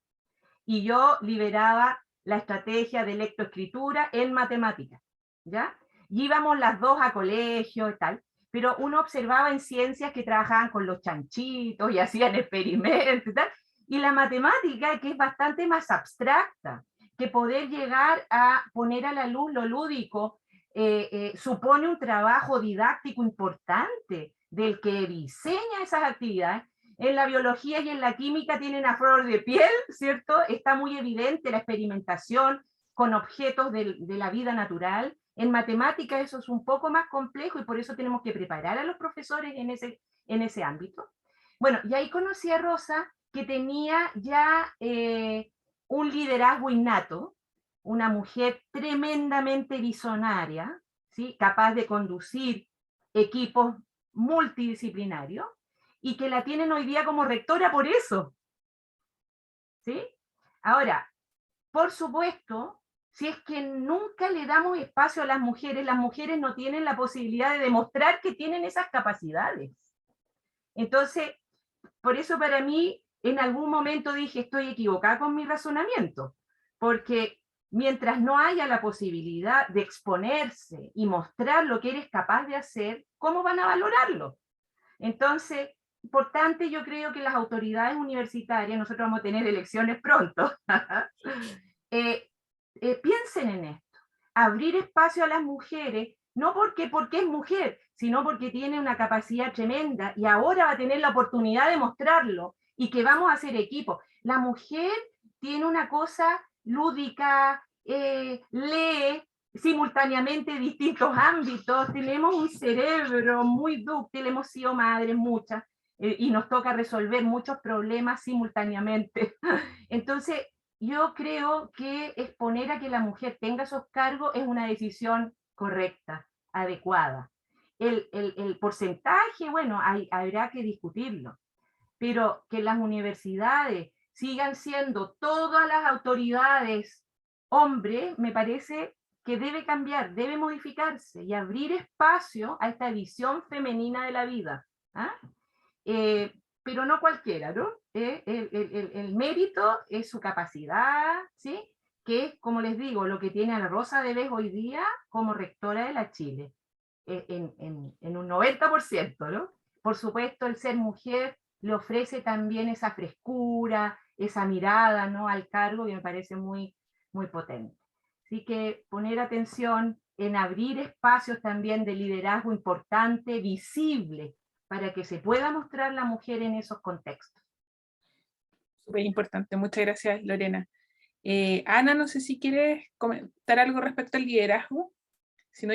y yo lideraba la estrategia de lectoescritura en matemáticas, ¿ya? Y íbamos las dos a colegio y tal, pero uno observaba en ciencias que trabajaban con los chanchitos y hacían experimentos y tal, y la matemática, que es bastante más abstracta, que poder llegar a poner a la luz lo lúdico, supone un trabajo didáctico importante del que diseña esas actividades. En la biología y en la química tienen a flor de piel, ¿cierto? Está muy evidente la experimentación con objetos de la vida natural. En matemática eso es un poco más complejo y por eso tenemos que preparar a los profesores en ese ámbito. Bueno, y ahí conocí a Rosa, que tenía ya un liderazgo innato, una mujer tremendamente visionaria, ¿sí? Capaz de conducir equipos multidisciplinarios, y que la tienen hoy día como rectora por eso. ¿Sí? Ahora, por supuesto, si es que nunca le damos espacio a las mujeres no tienen la posibilidad de demostrar que tienen esas capacidades. Entonces, por eso para mí, en algún momento dije, estoy equivocada con mi razonamiento, porque mientras no haya la posibilidad de exponerse y mostrar lo que eres capaz de hacer, ¿cómo van a valorarlo? Entonces, importante, yo creo que las autoridades universitarias, nosotros vamos a tener elecciones pronto, piensen en esto, abrir espacio a las mujeres, no porque es mujer, sino porque tiene una capacidad tremenda y ahora va a tener la oportunidad de mostrarlo y que vamos a hacer equipo. La mujer tiene una cosa lúdica, lee simultáneamente distintos ámbitos, tenemos un cerebro muy dúctil, hemos sido madres muchas, y nos toca resolver muchos problemas simultáneamente. Entonces, yo creo que exponer a que la mujer tenga esos cargos es una decisión correcta, adecuada. El porcentaje, bueno, habrá que discutirlo, pero que las universidades sigan siendo todas las autoridades hombres, me parece que debe cambiar, debe modificarse y abrir espacio a esta visión femenina de la vida. ¿Ah? Pero no cualquiera, ¿no? El mérito es su capacidad, ¿sí? Que es, como les digo, lo que tiene a la Rosa Devers hoy día como rectora de la Chile, en un 90%, ¿no? Por supuesto, el ser mujer le ofrece también esa frescura, esa mirada, ¿no? Al cargo, que me parece muy, muy potente. Así que poner atención en abrir espacios también de liderazgo importante, visible, para que se pueda mostrar la mujer en esos contextos. Súper importante, muchas gracias, Lorena. Ana, no sé si quieres comentar algo respecto al liderazgo, si no,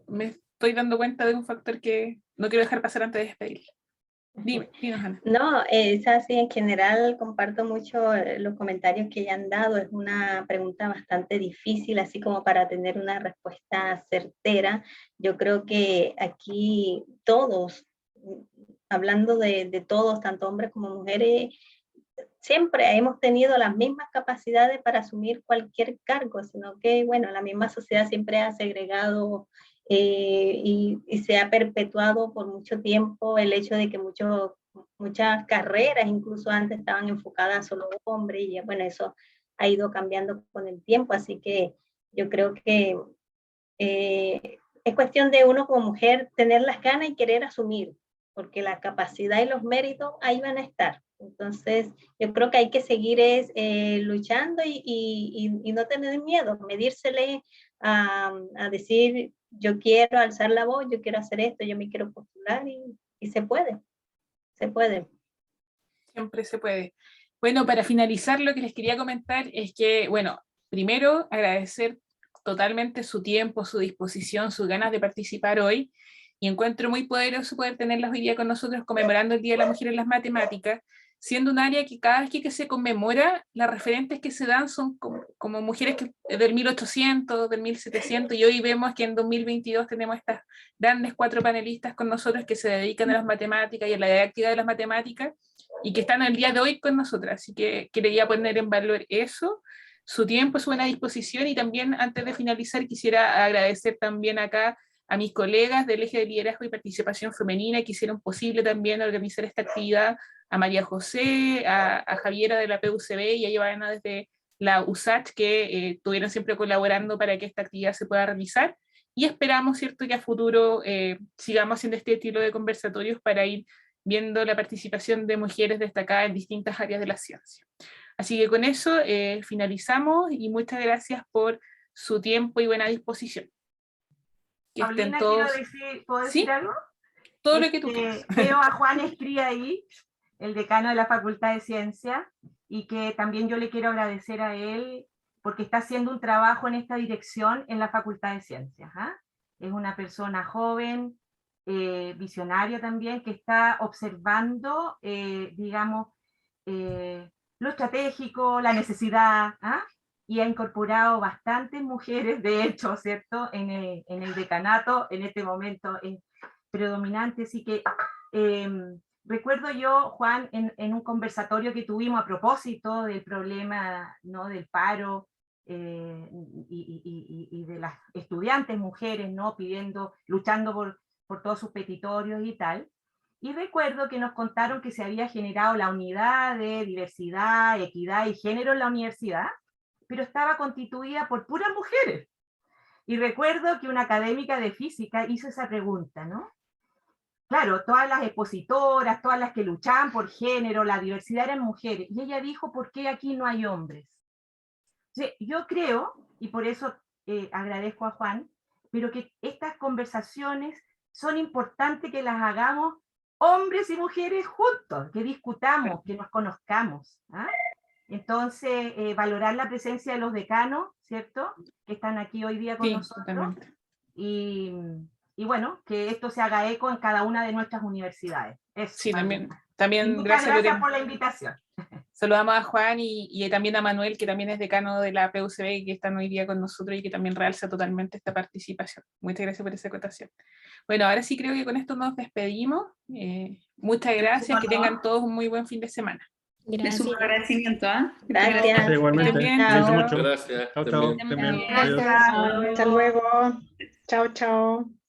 me estoy dando cuenta de un factor que no quiero dejar pasar antes de despedirla. Dinos, Ana. No, es así, en general comparto mucho los comentarios que ya han dado, es una pregunta bastante difícil, así como para tener una respuesta certera. Yo creo que aquí todos, hablando de todos, tanto hombres como mujeres, siempre hemos tenido las mismas capacidades para asumir cualquier cargo, sino que, bueno, la misma sociedad siempre ha segregado y se ha perpetuado por mucho tiempo el hecho de que muchas carreras, incluso antes, estaban enfocadas solo a hombres, y bueno, eso ha ido cambiando con el tiempo, así que yo creo que es cuestión de uno como mujer tener las ganas y querer asumir, porque la capacidad y los méritos ahí van a estar. Entonces, yo creo que hay que seguir luchando y no tener miedo, medírsele a decir, yo quiero alzar la voz, yo quiero hacer esto, yo me quiero postular, y se puede, se puede. Siempre se puede. Bueno, para finalizar, lo que les quería comentar es que, bueno, primero agradecer totalmente su tiempo, su disposición, sus ganas de participar hoy, y encuentro muy poderoso poder tenerlas hoy día con nosotros conmemorando el Día de la Mujer en las Matemáticas, siendo un área que cada vez que se conmemora, las referentes que se dan son como mujeres del 1800, del 1700, y hoy vemos que en 2022 tenemos estas grandes 4 panelistas con nosotros que se dedican a las matemáticas y a la didáctica de las matemáticas, y que están al día de hoy con nosotras, así que quería poner en valor eso, su tiempo, su buena disposición, y también antes de finalizar quisiera agradecer también acá a mis colegas del Eje de Liderazgo y Participación Femenina que hicieron posible también organizar esta actividad, a María José, a Javiera de la PUCB y a Giovanna desde la USACH que estuvieron siempre colaborando para que esta actividad se pueda realizar, y esperamos, ¿cierto?, que a futuro sigamos haciendo este estilo de conversatorios para ir viendo la participación de mujeres destacadas en distintas áreas de la ciencia. Así que con eso finalizamos y muchas gracias por su tiempo y buena disposición. Que Paulina, estén todos... ¿puedo decir algo? Todo lo que tú quieras. Veo a Juan Escría ahí, el decano de la Facultad de Ciencias, y que también yo le quiero agradecer a él porque está haciendo un trabajo en esta dirección en la Facultad de Ciencias. Es una persona joven, visionaria también, que está observando, digamos, lo estratégico, la necesidad, y ha incorporado bastantes mujeres, de hecho, ¿cierto?, en el decanato, en este momento predominante. Así que recuerdo yo, Juan, en un conversatorio que tuvimos a propósito del problema, ¿no?, del paro y de las estudiantes mujeres, ¿no?, luchando por todos sus petitorios y tal. Y recuerdo que nos contaron que se había generado la unidad de diversidad, equidad y género en la universidad, pero estaba constituida por puras mujeres. Y recuerdo que una académica de física hizo esa pregunta, ¿no? Claro, todas las expositoras, todas las que luchaban por género, la diversidad eran mujeres. Y ella dijo, ¿por qué aquí no hay hombres? Entonces, yo creo, y por eso agradezco a Juan, pero que estas conversaciones son importantes que las hagamos hombres y mujeres juntos, que discutamos, que nos conozcamos. Entonces, valorar la presencia de los decanos, ¿cierto?, que están aquí hoy día con nosotros. Totalmente. Y bueno, que esto se haga eco en cada una de nuestras universidades. Eso, sí, también muchas gracias por la invitación. Saludamos a Juan y también a Manuel, que también es decano de la PUCB, que están hoy día con nosotros y que también realza totalmente esta participación. Muchas gracias por esa acotación. Bueno, ahora sí creo que con esto nos despedimos. Muchas gracias, que tengan todos un muy buen fin de semana. Gracias. Un agradecimiento. Gracias. Igualmente. Bien, Mucho. Gracias. Chao, chao. Gracias. Hasta luego. Chao, chao.